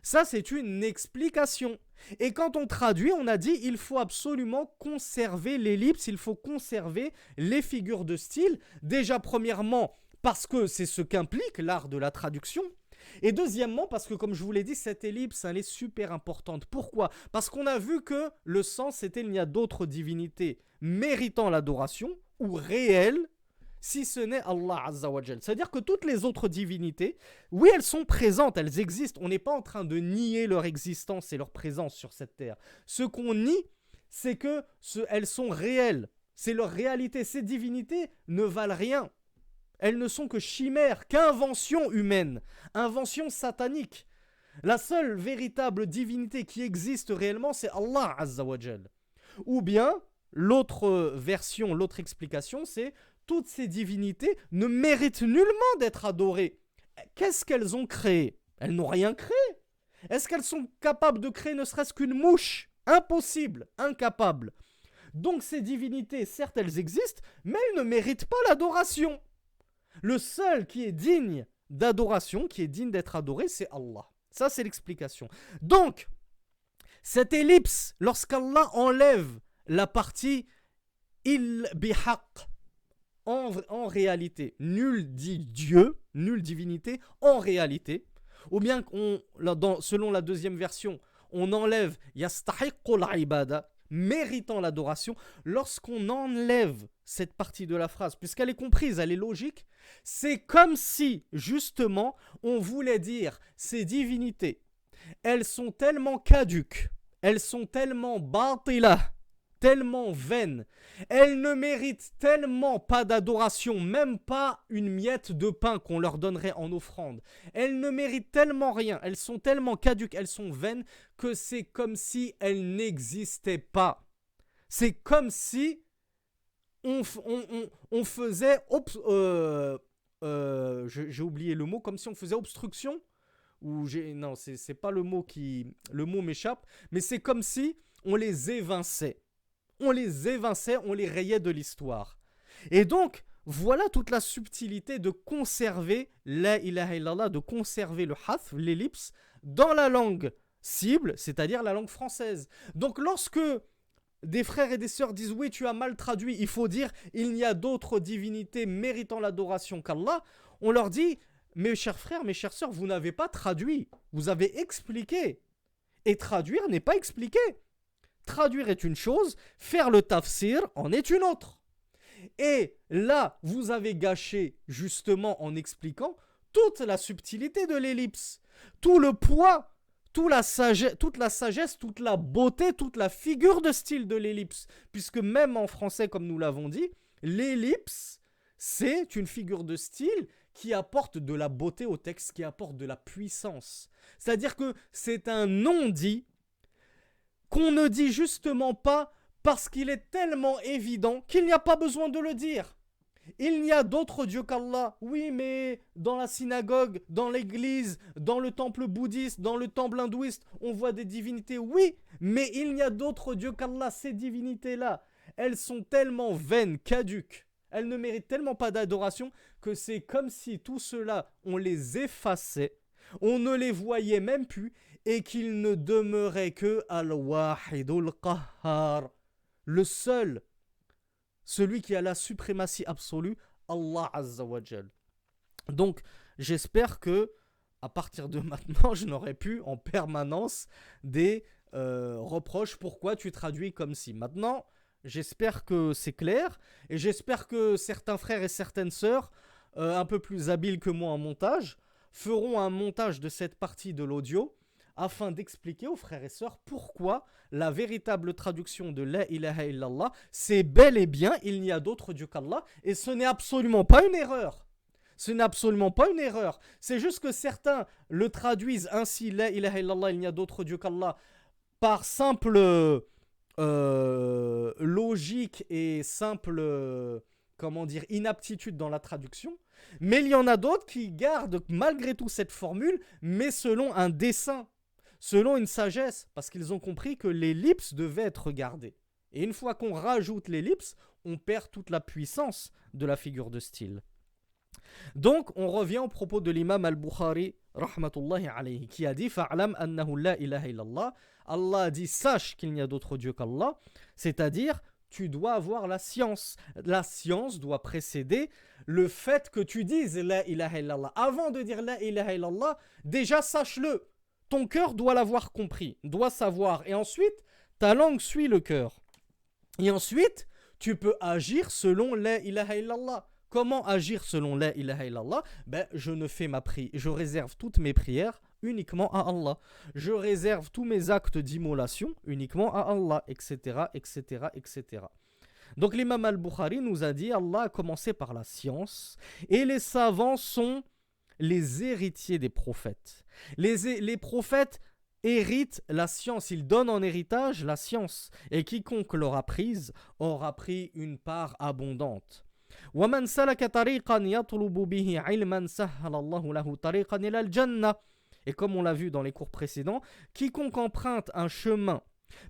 Ça, c'est une explication. Et quand on traduit, on a dit il faut absolument conserver l'ellipse, il faut conserver les figures de style. Déjà, premièrement, parce que c'est ce qu'implique l'art de la traduction. Et deuxièmement, parce que comme je vous l'ai dit, cette ellipse, elle est super importante. Pourquoi ? Parce qu'on a vu que le sens, c'était il n'y a d'autres divinités méritant l'adoration ou réelles, si ce n'est Allah Azza wa Jal. C'est-à-dire que toutes les autres divinités, oui, elles sont présentes, elles existent. On n'est pas en train de nier leur existence et leur présence sur cette terre. Ce qu'on nie, c'est que elles sont réelles. C'est leur réalité. Ces divinités ne valent rien. Elles ne sont que chimères, qu'inventions humaines, inventions sataniques. La seule véritable divinité qui existe réellement, c'est Allah Azza wa Jal. Ou bien, l'autre version, l'autre explication, c'est toutes ces divinités ne méritent nullement d'être adorées. Qu'est-ce qu'elles ont créé ? Elles n'ont rien créé. Est-ce qu'elles sont capables de créer ne serait-ce qu'une mouche ? Impossible, incapable. Donc ces divinités, certes, elles existent, mais elles ne méritent pas l'adoration. Le seul qui est digne d'adoration, qui est digne d'être adoré, c'est Allah. Ça, c'est l'explication. Donc, cette ellipse, lorsqu'Allah enlève la partie il bihaq, en réalité, nul dit Dieu, nulle divinité, en réalité, ou bien selon la deuxième version, on enlève yastahiqqul ibada, méritant l'adoration. Lorsqu'on enlève cette partie de la phrase, puisqu'elle est comprise, elle est logique, c'est comme si, justement, on voulait dire ces divinités, elles sont tellement caduques, elles sont tellement batila, tellement vaines, elles ne méritent tellement pas d'adoration, même pas une miette de pain qu'on leur donnerait en offrande. Elles ne méritent tellement rien, elles sont tellement caduques, elles sont vaines, que c'est comme si elles n'existaient pas. C'est comme si on faisait, j'ai oublié le mot, comme si on faisait obstruction, non, c'est pas le mot m'échappe, mais c'est comme si on les évinçait. On les rayait de l'histoire. Et donc, voilà toute la subtilité de conserver la ilaha illallah, de conserver le hath, l'ellipse, dans la langue cible, c'est-à-dire la langue française. Donc, lorsque des frères et des sœurs disent « Oui, tu as mal traduit, il faut dire « Il n'y a d'autres divinités méritant l'adoration qu'Allah », on leur dit « Mes chers frères, mes chères sœurs, vous n'avez pas traduit, vous avez expliqué. Et traduire n'est pas expliquer. Traduire est une chose, faire le tafsir en est une autre. Et là, vous avez gâché, justement, en expliquant toute la subtilité de l'ellipse, tout le poids, toute la sagesse, toute la beauté, toute la figure de style de l'ellipse. Puisque même en français, comme nous l'avons dit, l'ellipse, c'est une figure de style qui apporte de la beauté au texte, qui apporte de la puissance. C'est-à-dire que c'est un non-dit qu'on ne dit justement pas parce qu'il est tellement évident qu'il n'y a pas besoin de le dire. Il n'y a d'autres dieux qu'Allah. Oui, mais dans la synagogue, dans l'église, dans le temple bouddhiste, dans le temple hindouiste, on voit des divinités. Oui, mais il n'y a d'autres dieux qu'Allah. Ces divinités-là, elles sont tellement vaines, caduques. Elles ne méritent tellement pas d'adoration que c'est comme si tout cela, on les effaçait. On ne les voyait même plus et qu'il ne demeurait que Al-Wahidul Qahhar, le seul, celui qui a la suprématie absolue, Allah Azza wa Jal. Donc, j'espère que à partir de maintenant, je n'aurai plus en permanence des reproches. Pourquoi tu traduis comme si? Maintenant, j'espère que c'est clair et j'espère que certains frères et certaines sœurs, un peu plus habiles que moi en montage, feront un montage de cette partie de l'audio afin d'expliquer aux frères et sœurs pourquoi la véritable traduction de La ilaha illallah, c'est bel et bien il n'y a d'autre Dieu qu'Allah, et ce n'est absolument pas une erreur. Ce n'est absolument pas une erreur. C'est juste que certains le traduisent ainsi, La ilaha illallah, il n'y a d'autre Dieu qu'Allah, par simple logique et simple, inaptitude dans la traduction. Mais il y en a d'autres qui gardent malgré tout cette formule, mais selon un dessein, selon une sagesse, parce qu'ils ont compris que l'ellipse devait être gardée. Et une fois qu'on rajoute l'ellipse, on perd toute la puissance de la figure de style. Donc, on revient au propos de l'imam al-Bukhari, rahmatullahi alayhi, qui a dit « Fa'alam annahu la ilaha illallah » Allah a dit « Sache qu'il n'y a d'autre Dieu qu'Allah », c'est-à-dire tu dois avoir la science. La science doit précéder le fait que tu dises La ilaha illallah. Avant de dire La ilaha illallah, déjà sache-le. Ton cœur doit l'avoir compris, doit savoir. Et ensuite, ta langue suit le cœur. Et ensuite, tu peux agir selon La ilaha illallah. Comment agir selon La ilaha illallah? Je réserve toutes mes prières uniquement à Allah. Je réserve tous mes actes d'immolation uniquement à Allah, etc., etc., etc. Donc l'imam al-Bukhari nous a dit, Allah a commencé par la science, et les savants sont les héritiers des prophètes. Les prophètes héritent la science, ils donnent en héritage la science, et quiconque l'aura prise aura pris une part abondante. وَمَنْ سَلَكَ طَرِيقًا يَطْلُبُ بِهِ عِلْمًا سَهَّلَ اللَّهُ لَهُ طَرِيقًا إِلَى الْجَنَّةِ. Et comme on l'a vu dans les cours précédents, quiconque emprunte un chemin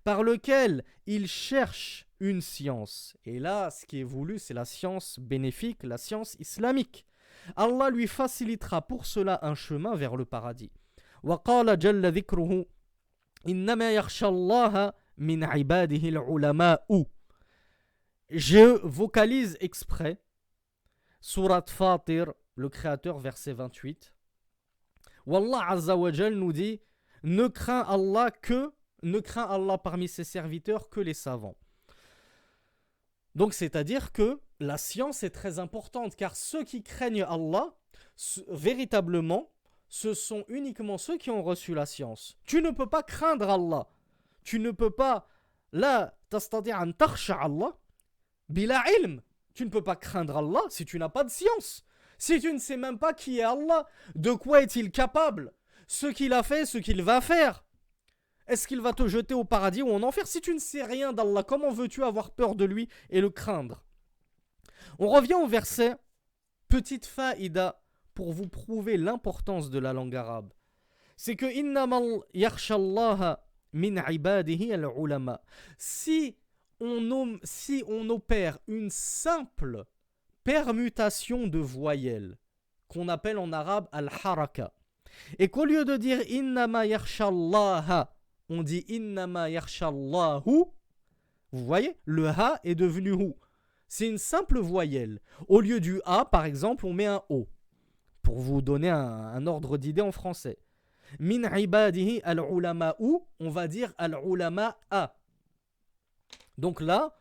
par lequel il cherche une science, et là ce qui est voulu c'est la science bénéfique, la science islamique, Allah lui facilitera pour cela un chemin vers le paradis. وقال جل ذكره إنما يخشى الله من عباده العلماء. Je vocalise exprès Surat Fatir, le Créateur, verset 28. Wallah Azza wa Jal nous dit ne crains Allah parmi ses serviteurs que les savants. Donc c'est-à-dire que la science est très importante, car ceux qui craignent Allah, véritablement, ce sont uniquement ceux qui ont reçu la science. Tu ne peux pas craindre Allah. Tu ne peux pas la tastati' an takhsha Allah bila ilm. Tu ne peux pas craindre Allah si tu n'as pas de science. Si tu ne sais même pas qui est Allah, de quoi est-il capable, ce qu'il a fait, ce qu'il va faire. Est-ce qu'il va te jeter au paradis ou en enfer? Si tu ne sais rien d'Allah, comment veux-tu avoir peur de lui et le craindre? On revient au verset, petite faïda, pour vous prouver l'importance de la langue arabe. C'est que innamal yakhshallaha min ibadihi al-ulama. Si on opère une simple permutation de voyelles, qu'on appelle en arabe al-haraka, et qu'au lieu de dire innama yakhshallaha, on dit innama yakhshallahu, vous voyez, le ha est devenu hu. C'est une simple voyelle. Au lieu du a, par exemple, on met un o. Pour vous donner un ordre d'idée en français. Min ibadihi al-ulama'u, on va dire al-ulama'a. Donc là,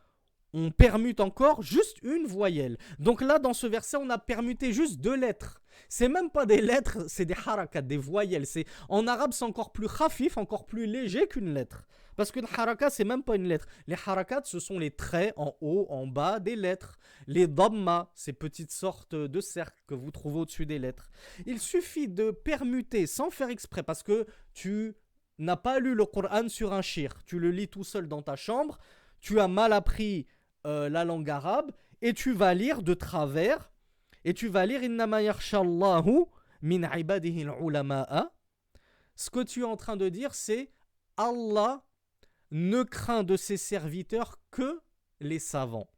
on permute encore juste une voyelle. Donc là, dans ce verset, on a permuté juste 2 lettres. C'est même pas des lettres, c'est des harakat, des voyelles. En arabe, c'est encore plus khafif, encore plus léger qu'une lettre. Parce qu'une haraka, c'est même pas une lettre. Les harakats, ce sont les traits en haut, en bas des lettres. Les dhamma, ces petites sortes de cercles que vous trouvez au-dessus des lettres. Il suffit de permuter sans faire exprès, parce que tu n'as pas lu le Coran sur un shir. Tu le lis tout seul dans ta chambre. Tu as mal appris la langue arabe et tu vas lire de travers. Et tu vas lire innama yakhshallahu min ibadihi al-ulama'a. Ce que tu es en train de dire, c'est Allah ne craint de ses serviteurs que les savants.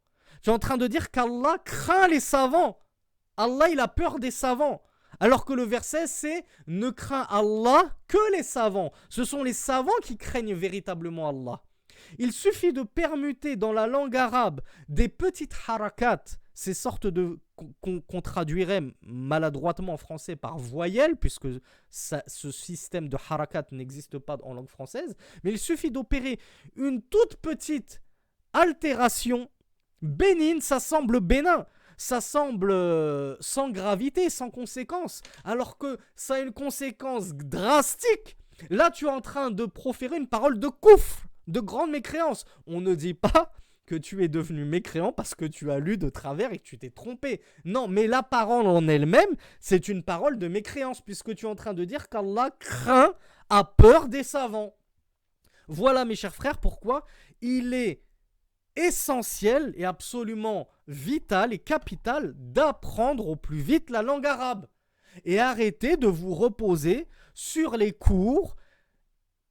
Tu es en train de dire qu'Allah craint les savants. Allah, il a peur des savants. Alors que le verset, c'est ne craint Allah que les savants. Ce sont les savants qui craignent véritablement Allah. Il suffit de permuter dans la langue arabe des petites harakats, ces sortes de qu'on traduirait maladroitement en français par voyelles, puisque ce système de harakat n'existe pas en langue française, mais il suffit d'opérer une toute petite altération bénigne, ça semble bénin, ça semble sans gravité, sans conséquence, alors que ça a une conséquence drastique. Là, tu es en train de proférer une parole de koufr, de grande mécréance. On ne dit pas que tu es devenu mécréant parce que tu as lu de travers et que tu t'es trompé. Non, mais la parole en elle-même, c'est une parole de mécréance, puisque tu es en train de dire qu'Allah craint, a peur des savants. Voilà, mes chers frères, pourquoi il est essentiel et absolument vital et capital d'apprendre au plus vite la langue arabe. Et arrêtez de vous reposer sur les cours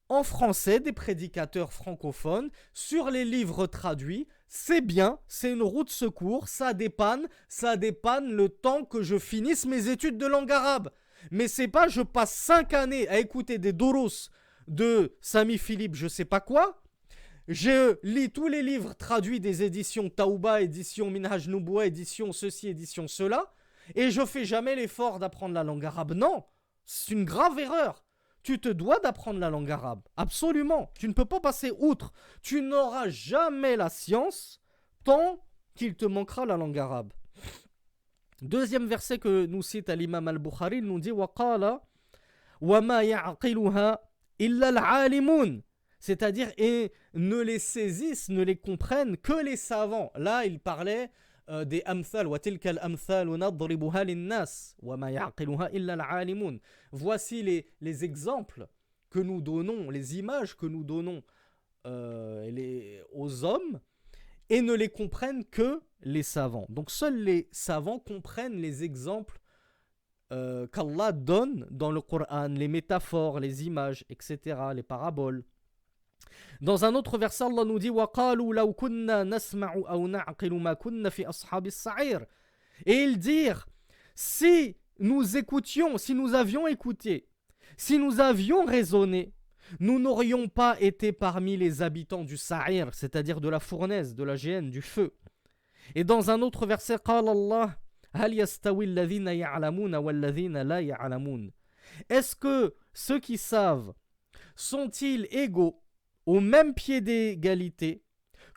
en français des prédicateurs francophones, sur les livres traduits. C'est bien, c'est une roue de secours, ça dépanne le temps que je finisse mes études de langue arabe. Mais c'est pas je passe 5 années à écouter des doros de Sami Philippe je sais pas quoi, je lis tous les livres traduits des éditions Taouba, édition Minhaj Nouboua, édition ceci, édition cela, et je fais jamais l'effort d'apprendre la langue arabe. Non, c'est une grave erreur. Tu te dois d'apprendre la langue arabe. Absolument. Tu ne peux pas passer outre. Tu n'auras jamais la science tant qu'il te manquera la langue arabe. Deuxième verset que nous cite à l'imam al-Bukhari, il nous dit وَقَالَ وَمَا يَعْقِلُهَا إِلَّا الْعَالِمُونَ. C'est-à-dire, et ne les saisissent, ne les comprennent que les savants. Là, il parlait des amthal, wa tilka al-amthal nadribuha lin-nas wa ma ya'qiluha illa al-alimun. Voici les exemples que nous donnons, les images que nous donnons aux hommes, et ne les comprennent que les savants. Donc seuls les savants comprennent les exemples qu'Allah donne dans le Coran, les métaphores, les images, etc., les paraboles. Dans un autre verset, Allah nous dit وَقَالُوا لَوْ كُنَّا نَسْمَعُ أَوْ نَعْقِلُ مَا كُنَّا فِي أَصْحَابِ السَّعِيرِ. Et ils dirent, si nous écoutions, si nous avions écouté, si nous avions raisonné, nous n'aurions pas été parmi les habitants du Sa'ir, c'est-à-dire de la fournaise, de la géhenne, du feu. Et dans un autre verset, قال الله هل يستوي الذين يعلمون والذين لا يعلمون. Est-ce que ceux qui savent sont-ils égaux au même pied d'égalité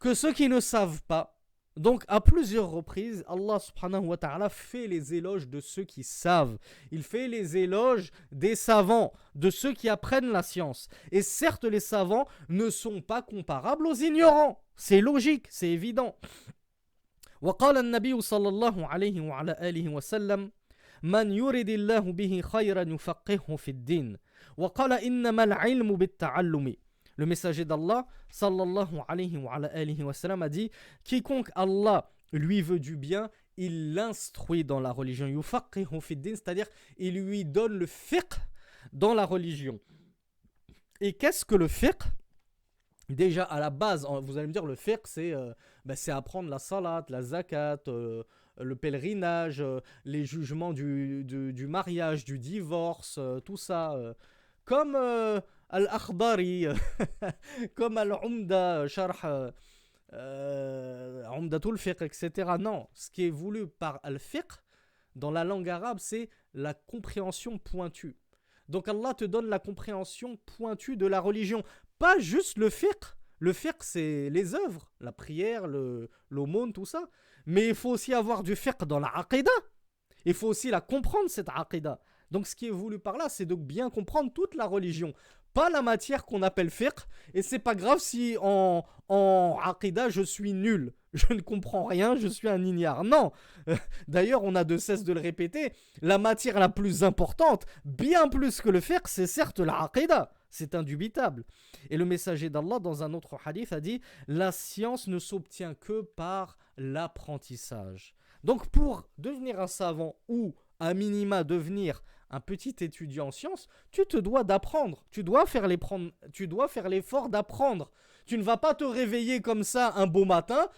que ceux qui ne savent pas? Donc à plusieurs reprises, Allah subhanahu wa ta'ala fait les éloges de ceux qui savent. Il fait les éloges des savants, de ceux qui apprennent la science. Et certes, les savants ne sont pas comparables aux ignorants. C'est logique, c'est évident. وقال النبي صلى الله عليه وعلى آله وسلم من يرد الله به خيرا يفقهه في الدين وقال إنما العلم بالتعلم. Le messager d'Allah, sallallahu alayhi wa alayhi wa sallam, a dit quiconque Allah lui veut du bien, il l'instruit dans la religion. Yufaqihu fi din, c'est-à-dire il lui donne le fiqh dans la religion. Et qu'est-ce que le fiqh? Déjà à la base, vous allez me dire, le fiqh c'est apprendre la salat, la zakat, le pèlerinage, les jugements du mariage, du divorce, tout ça. Comme Al-Akhbari, comme Al-Umda, Sharh Umdatul Fiqh, etc. Non, ce qui est voulu par Al-Fiqh, dans la langue arabe, c'est la compréhension pointue. Donc Allah te donne la compréhension pointue de la religion. Pas juste le fiqh. Le fiqh, c'est les œuvres, la prière, l'aumône, tout ça. Mais il faut aussi avoir du fiqh dans la aqidah. Il faut aussi la comprendre, cette aqidah. Donc ce qui est voulu par là, c'est de bien comprendre toute la religion. Pas la matière qu'on appelle fiqh. Et c'est pas grave si en aqidah, je suis nul. Je ne comprends rien, je suis un ignare. Non. D'ailleurs, on a de cesse de le répéter. La matière la plus importante, bien plus que le fiqh, c'est certes la aqidah. C'est indubitable. Et le messager d'Allah, dans un autre hadith, a dit « La science ne s'obtient que par l'apprentissage. » Donc pour devenir un savant ou à minima devenir un petit étudiant en sciences, tu te dois d'apprendre. Tu dois faire l'effort d'apprendre. Tu ne vas pas te réveiller comme ça un beau matin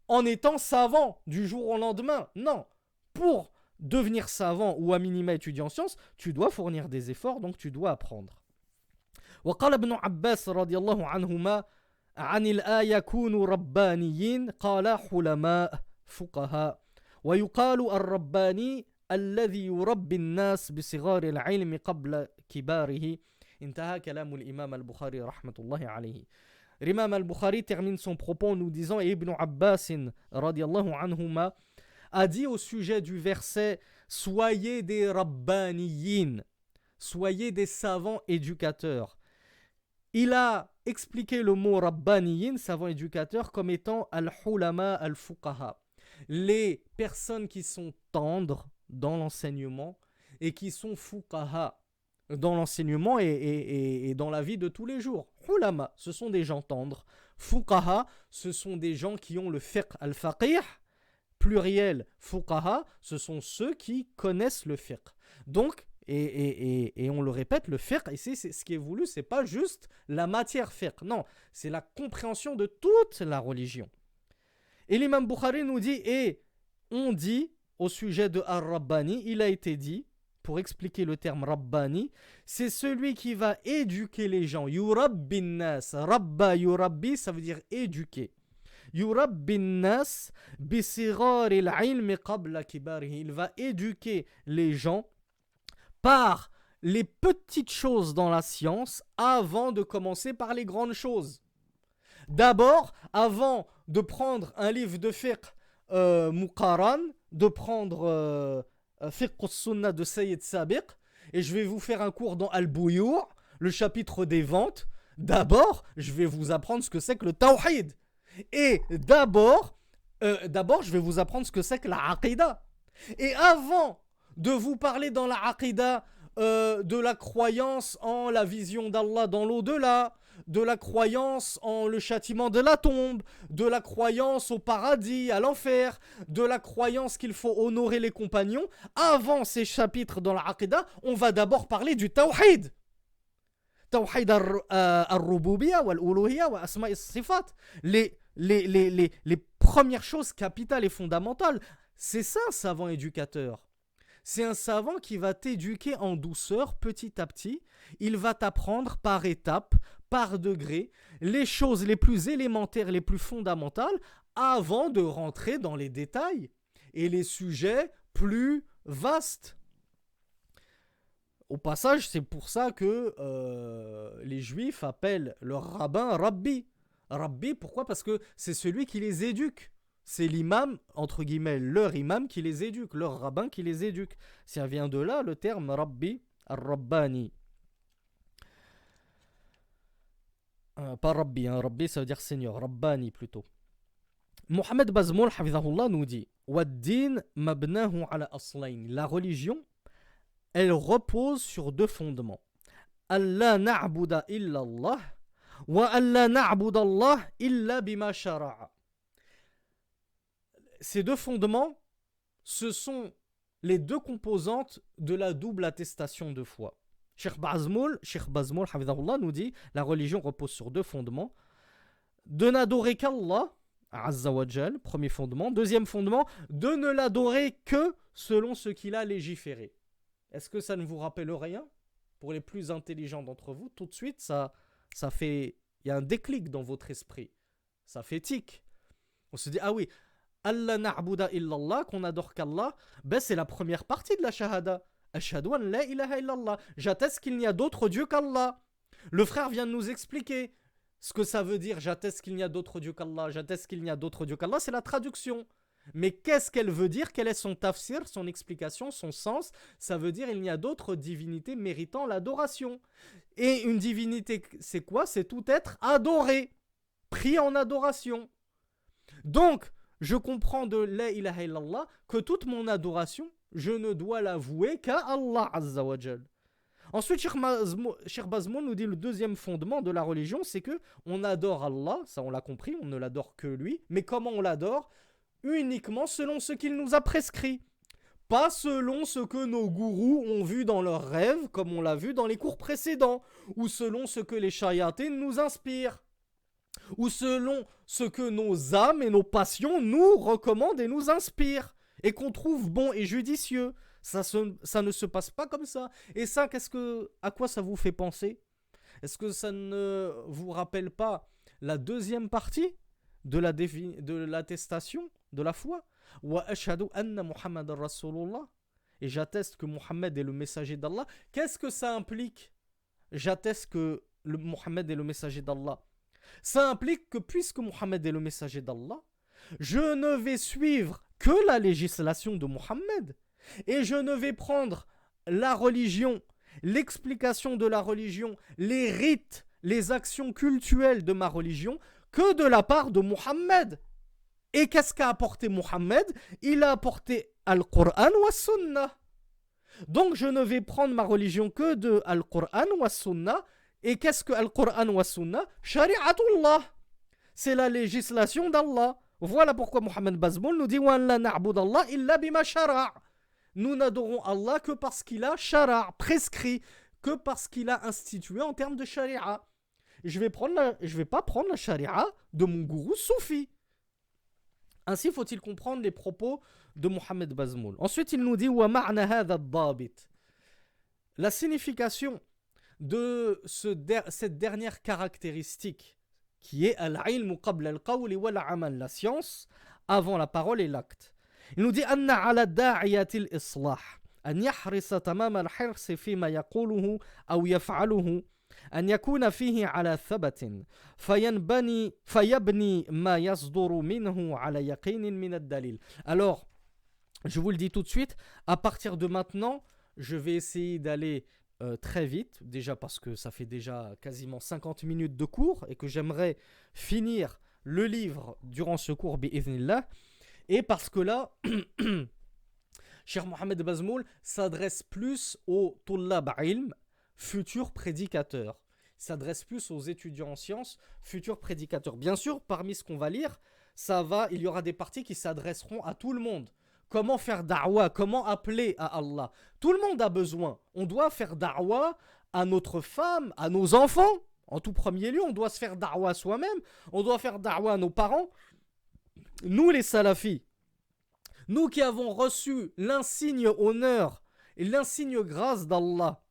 en étant savant du jour au lendemain. Non. Pour devenir savant ou à minima étudiant en sciences, tu dois fournir des efforts, donc tu dois apprendre. وقال ابن عباس رضي الله عنهما عن الآية كونوا ربانيين قال حلماء فقهاء ويقال الرباني الذي يربي الناس بصغار العلم قبل كباره. انتهى كلام الإمام البخاري رحمة الله عليه. L'imam al-Bukhari termine son propos en nous disant, et Ibn Abbas radiyallahu anhuma a dit au sujet du verset soyez des rabbaniyin, soyez des savants éducateurs. Il a expliqué le mot rabbaniyin, savant éducateur, comme étant al-hulama al-fuqaha, les personnes qui sont tendres dans l'enseignement et qui sont fuqaha dans l'enseignement et dans la vie de tous les jours. Hulama, ce sont des gens tendres. Fuqaha, ce sont des gens qui ont le fiqh al-faqih. Pluriel, fuqaha, ce sont ceux qui connaissent le fiqh. Donc, et on le répète, le fiqh, ici, c'est ce qui est voulu, c'est pas juste la matière fiqh, non, c'est la compréhension de toute la religion. Et l'imam Bukhari nous dit, et on dit au sujet de Ar-Rabbani, il a été dit, pour expliquer le terme Rabbani, c'est celui qui va éduquer les gens. Yurabbin nas, Rabba yurabbi, ça veut dire éduquer. Yurabbin nas bisighar al-ilm qabla kibarihi. Il va éduquer les gens par les petites choses dans la science avant de commencer par les grandes choses. D'abord, avant de prendre un livre de fiqh Muqaran, de prendre fiqh al-sunnah de Sayyid Sabiq, et je vais vous faire un cours dans Al-Buyur, le chapitre des ventes. D'abord, je vais vous apprendre ce que c'est que le tawhid. Et d'abord, je vais vous apprendre ce que c'est que la aqidah. Et avant de vous parler dans la aqidah de la croyance en la vision d'Allah dans l'au-delà, de la croyance en le châtiment de la tombe, de la croyance au paradis, à l'enfer, de la croyance qu'il faut honorer les compagnons, avant ces chapitres dans la aqidah, on va d'abord parler du tawhid. Tawhid al-rububiyya wal-uluhiyya wa asma'i sifat. Les premières choses capitales et fondamentales, c'est ça, savant éducateur. c'est un savant qui va t'éduquer en douceur petit à petit. Il va t'apprendre par étapes, par degrés, les choses les plus élémentaires, les plus fondamentales, avant de rentrer dans les détails et les sujets plus vastes. Au passage, c'est pour ça que les juifs appellent leur rabbin Rabbi. Rabbi, pourquoi? Parce que c'est celui qui les éduque. C'est l'imam, entre guillemets, leur imam qui les éduque, leur rabbin qui les éduque. Ça vient de là le terme Rabbi, Ar-Rabbani. Pas Rabbi, hein. Rabbi ça veut dire Seigneur, Rabbani plutôt. Mohamed Bazmoul, hafidhahullah, nous dit Wad-din mabnahu ala aslayn. La religion, elle repose sur deux fondements. Allah na'buda illa Allah wa Allah na'buda Allah illa bima shara'a. Ces deux fondements, ce sont les deux composantes de la double attestation de foi. Cheikh Bazmoul, hafidhahullah, nous dit la religion repose sur deux fondements. De n'adorer qu'Allah, Azza wa Jal, premier fondement. Deuxième fondement, de ne l'adorer que selon ce qu'il a légiféré. Est-ce que ça ne vous rappelle rien? Pour les plus intelligents d'entre vous, tout de suite, ça fait... Il y a un déclic dans votre esprit. Ça fait tic. On se dit, ah oui, Allah na'buda illallah, qu'on adore qu'Allah, ben c'est la première partie de la shahada. Ashhadu an la ilaha illallah. J'atteste qu'il n'y a d'autre Dieu qu'Allah. Le frère vient de nous expliquer ce que ça veut dire, j'atteste qu'il n'y a d'autre Dieu qu'Allah, j'atteste qu'il n'y a d'autre Dieu qu'Allah, c'est la traduction. Mais qu'est-ce qu'elle veut dire? Quel est son tafsir, son explication, son sens? Ça veut dire il n'y a d'autre divinité méritant l'adoration. Et une divinité, c'est quoi? C'est tout être adoré, pris en adoration. Donc, je comprends de la ilaha illallah que toute mon adoration, je ne dois l'avouer qu'à Allah Azza wa Jal. Ensuite, Cheikh Bazmoul nous dit le deuxième fondement de la religion, c'est que on adore Allah, ça on l'a compris, on ne l'adore que lui, mais comment on l'adore? Uniquement selon ce qu'il nous a prescrit. Pas selon ce que nos gourous ont vu dans leurs rêves, comme on l'a vu dans les cours précédents, ou selon ce que les shayatines nous inspirent, ou selon ce que nos âmes et nos passions nous recommandent et nous inspirent, et qu'on trouve bon et judicieux. Ça ne se passe pas comme ça. Et ça, à quoi ça vous fait penser? Est-ce que ça ne vous rappelle pas la deuxième partie de l'attestation de la foi? Wa ashhadu anna Muhammadan Rasulullah. Et j'atteste que Muhammad est le messager d'Allah. Qu'est-ce que ça implique? J'atteste que Muhammad est le messager d'Allah. Ça implique que puisque Muhammad est le messager d'Allah, je ne vais suivre que la législation de Muhammad. Et je ne vais prendre la religion, l'explication de la religion, les rites, les actions cultuelles de ma religion que de la part de Muhammad. Et qu'est-ce qu'a apporté Muhammad? Il a apporté Al-Qur'an wa Sunnah. Donc je ne vais prendre ma religion que de Al-Qur'an wa Sunnah. Et qu'est-ce que Al-Qur'an wa Sunnah? Shari'atullah. C'est la législation d'Allah. Voilà pourquoi Mohamed Bazmoul nous dit wa la na'budallah illa bima shara'. Nous n'adorons Allah que parce qu'il a shara', prescrit, que parce qu'il a institué en termes de sharia. Je vais pas prendre la sharia de mon gourou soufi. Ainsi faut-il comprendre les propos de Mohamed Bazmoul. Ensuite, il nous dit wa ma'na hadha ad-dabit. La signification de cette dernière caractéristique qui est al-ilmu qabla al-qawli wal-amal, la science avant la parole et l'acte. Il nous dit anna ala da'iyati al-islah an yahrisa tamam al-hirs fima yaquluhu aw yaf'aluhu an yakuna fihi ala thabatin fayabni ma yasduru minhu ala yaqinin min ad-dalil. Alors, je vous le dis tout de suite, à partir de maintenant, je vais essayer d'aller très vite, déjà parce que ça fait déjà quasiment 50 minutes de cours et que j'aimerais finir le livre durant ce cours bi'idhnillah. Et parce que là, Cheikh Mohamed Bazmoul s'adresse plus aux tullab ilm, futurs prédicateurs. Il s'adresse plus aux étudiants en sciences, futurs prédicateurs. Bien sûr, parmi ce qu'on va lire, il y aura des parties qui s'adresseront à tout le monde. Comment faire da'wa, comment appeler à Allah. Tout le monde a besoin. On doit faire da'wa à notre femme, à nos enfants. En tout premier lieu, on doit se faire da'wa à soi-même. On doit faire da'wa à nos parents. Nous, les salafis, nous qui avons reçu l'insigne honneur et l'insigne grâce d'Allah,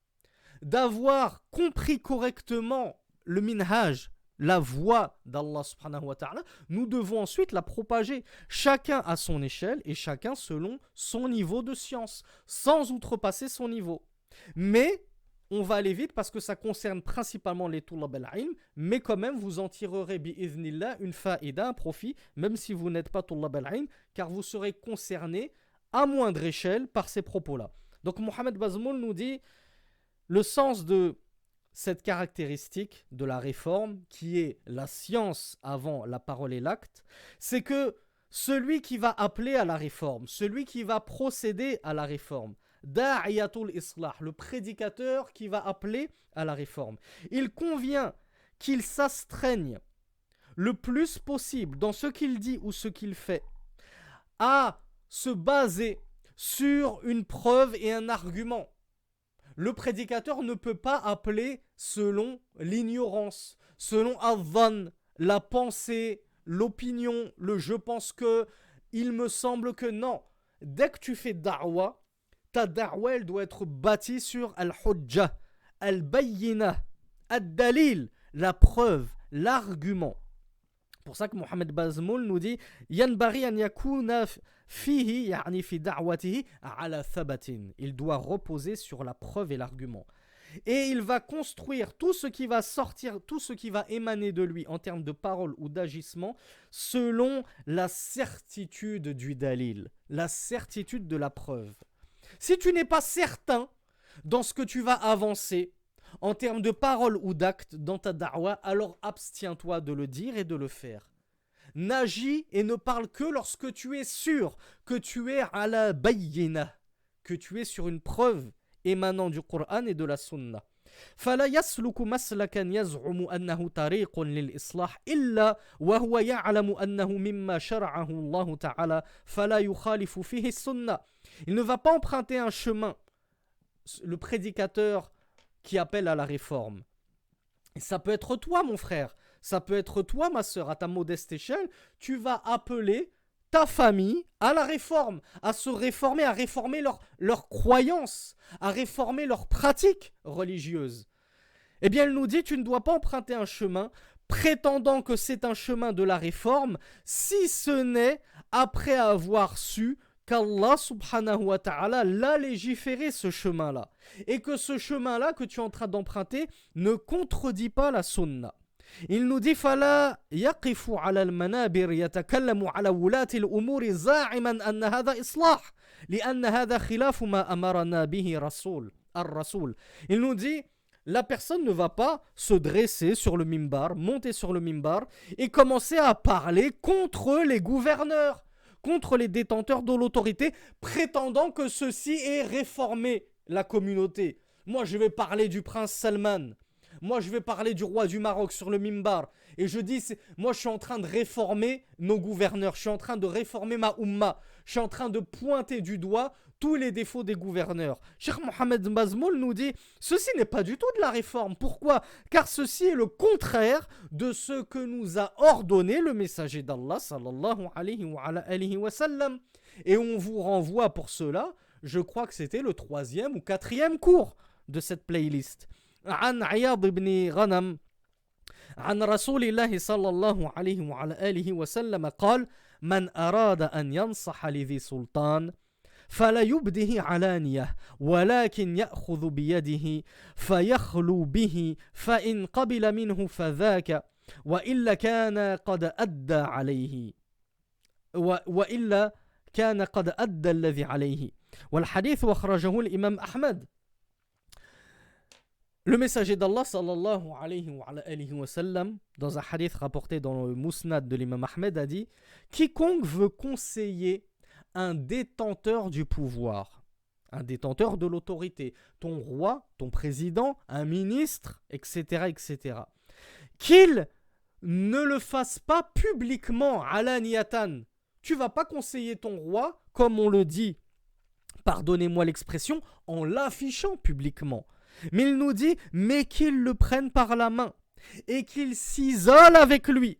d'avoir compris correctement le minhaj, la voie d'Allah subhanahu wa ta'ala, nous devons ensuite la propager, chacun à son échelle et chacun selon son niveau de science, sans outrepasser son niveau. Mais on va aller vite parce que ça concerne principalement les tulab al-ilm, mais quand même vous en tirerez bi'idhnillah une faïda, un profit, même si vous n'êtes pas tulab al-ilm, car vous serez concerné à moindre échelle par ces propos-là. Donc Mohamed Bazmoul nous dit le sens de cette caractéristique de la réforme, qui est la science avant la parole et l'acte, c'est que celui qui va appeler à la réforme, celui qui va procéder à la réforme, Da'iyatul Islah, le prédicateur qui va appeler à la réforme, il convient qu'il s'astreigne le plus possible dans ce qu'il dit ou ce qu'il fait à se baser sur une preuve et un argument. Le prédicateur ne peut pas appeler selon l'ignorance, selon al-dhann, la pensée, l'opinion, le je pense que, il me semble que non. Dès que tu fais da'wa, ta da'wa elle doit être bâtie sur al-hujjah, al-bayyinah, al-dalil, la preuve, l'argument. C'est pour ça que Mohamed Bazmoul nous dit yanbaghi an yakuna fihi yani fi da'watihi ala thabatin. Il doit reposer sur la preuve et l'argument. Et il va construire tout ce qui va sortir, tout ce qui va émaner de lui en termes de parole ou d'agissement selon la certitude du dalil, la certitude de la preuve. Si tu n'es pas certain dans ce que tu vas avancer en termes de parole ou d'acte dans ta da'wa, alors abstiens-toi de le dire et de le faire. N'agis et ne parle que lorsque tu es sûr que tu es à la bayyina, que tu es sur une preuve émanant du Coran et de la Sunna. فلا يسلك مسلكا يزعم أنه طريق للإصلاح إلا وهو يعلم أنه مما شرعه الله تعالى فلا يخالف فيه السنة. Il ne va pas emprunter un chemin, le prédicateur qui appelle à la réforme. Et ça peut être toi, mon frère, ça peut être toi, ma sœur, à ta modeste échelle, tu vas appeler ta famille à la réforme, à se réformer, à réformer leurs croyances, à réformer leurs pratiques religieuses. Eh bien, elle nous dit, tu ne dois pas emprunter un chemin prétendant que c'est un chemin de la réforme, si ce n'est après avoir su qu'Allah subhanahu wa ta'ala l'a légiféré ce chemin-là. Et que ce chemin-là que tu es en train d'emprunter ne contredit pas la sunna. Il nous dit فلا يقف على المنابر يتكلم على ولاة الأمور زاعما أن هذا إصلاح لأن هذا خلاف ما أمرنا به الرسول. Il nous dit la personne ne va pas se dresser sur le mimbar, monter sur le mimbar et commencer à parler contre les gouverneurs, contre les détenteurs de l'autorité, prétendant que ceci est réformer la communauté. Moi, je vais parler du prince Salman. Moi, je vais parler du roi du Maroc sur le mimbar. Et je dis, moi, je suis en train de réformer nos gouverneurs. Je suis en train de réformer ma umma. Je suis en train de pointer du doigt tous les défauts des gouverneurs. Cheikh Mohamed Bazmoul nous dit, ceci n'est pas du tout de la réforme. Pourquoi ? Car ceci est le contraire de ce que nous a ordonné le messager d'Allah, sallallahu alayhi wa sallam. Et on vous renvoie pour cela, je crois que c'était le 3e ou 4e cours de cette playlist. عن عياض بن غنم عن رسول الله صلى الله عليه وعلى آله وسلم قال من أراد أن ينصح لذي سلطان فلا يبده علانية ولكن يأخذ بيده فيخلو به فإن قبل منه فذاك وإلا كان قد أدى عليه وإلا كان قد أدى الذي عليه والحديث أخرجه الإمام أحمد. Le messager d'Allah sallallahu alayhi wa sallam, dans un hadith rapporté dans le Musnad de l'imam Ahmed, a dit « Quiconque veut conseiller un détenteur du pouvoir, un détenteur de l'autorité, ton roi, ton président, un ministre, etc., etc., qu'il ne le fasse pas publiquement, alaniyatan. Tu vas pas conseiller ton roi, comme on le dit, pardonnez-moi l'expression, en l'affichant publiquement. Mais il nous dit, mais qu'il le prenne par la main et qu'il s'isole avec lui.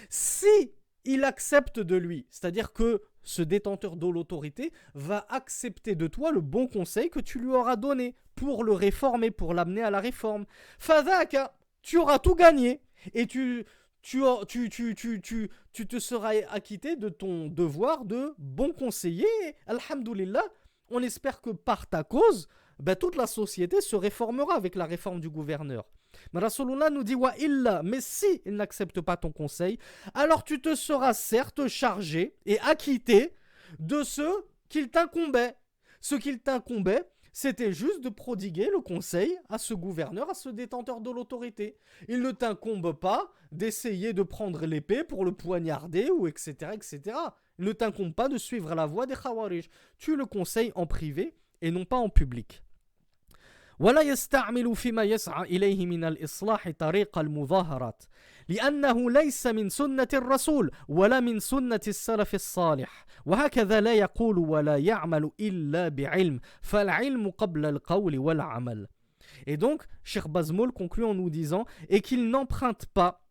Si il accepte de lui. C'est-à-dire que ce détenteur de l'autorité va accepter de toi le bon conseil que tu lui auras donné pour le réformer, pour l'amener à la réforme. Fadaka, tu auras tout gagné et tu te seras acquitté de ton devoir de bon conseiller. Alhamdulillah, on espère que par ta cause, toute la société se réformera avec la réforme du gouverneur. Mais Rasulullah nous dit wa illa, mais si il n'accepte pas ton conseil, alors tu te seras certes chargé et acquitté de ce qu'il t'incombait. Ce qu'il t'incombait, c'était juste de prodiguer le conseil à ce gouverneur, à ce détenteur de l'autorité. Il ne t'incombe pas d'essayer de prendre l'épée pour le poignarder ou etc. etc. Il ne t'incombe pas de suivre la voie des Khawarij. Tu le conseilles en privé et non pas en public. ولا يستعمل فيما يسعى إليه من الإصلاح طريق المظاهرات لأنه ليس من سنة الرسول ولا من سنة السلف الصالح وهكذا لا يقول ولا يعمل إلا بعلم فالعلم قبل القول والعمل. Et donc, Cheikh Bazmoul conclut en nous disant et qu'il n'emprunte pas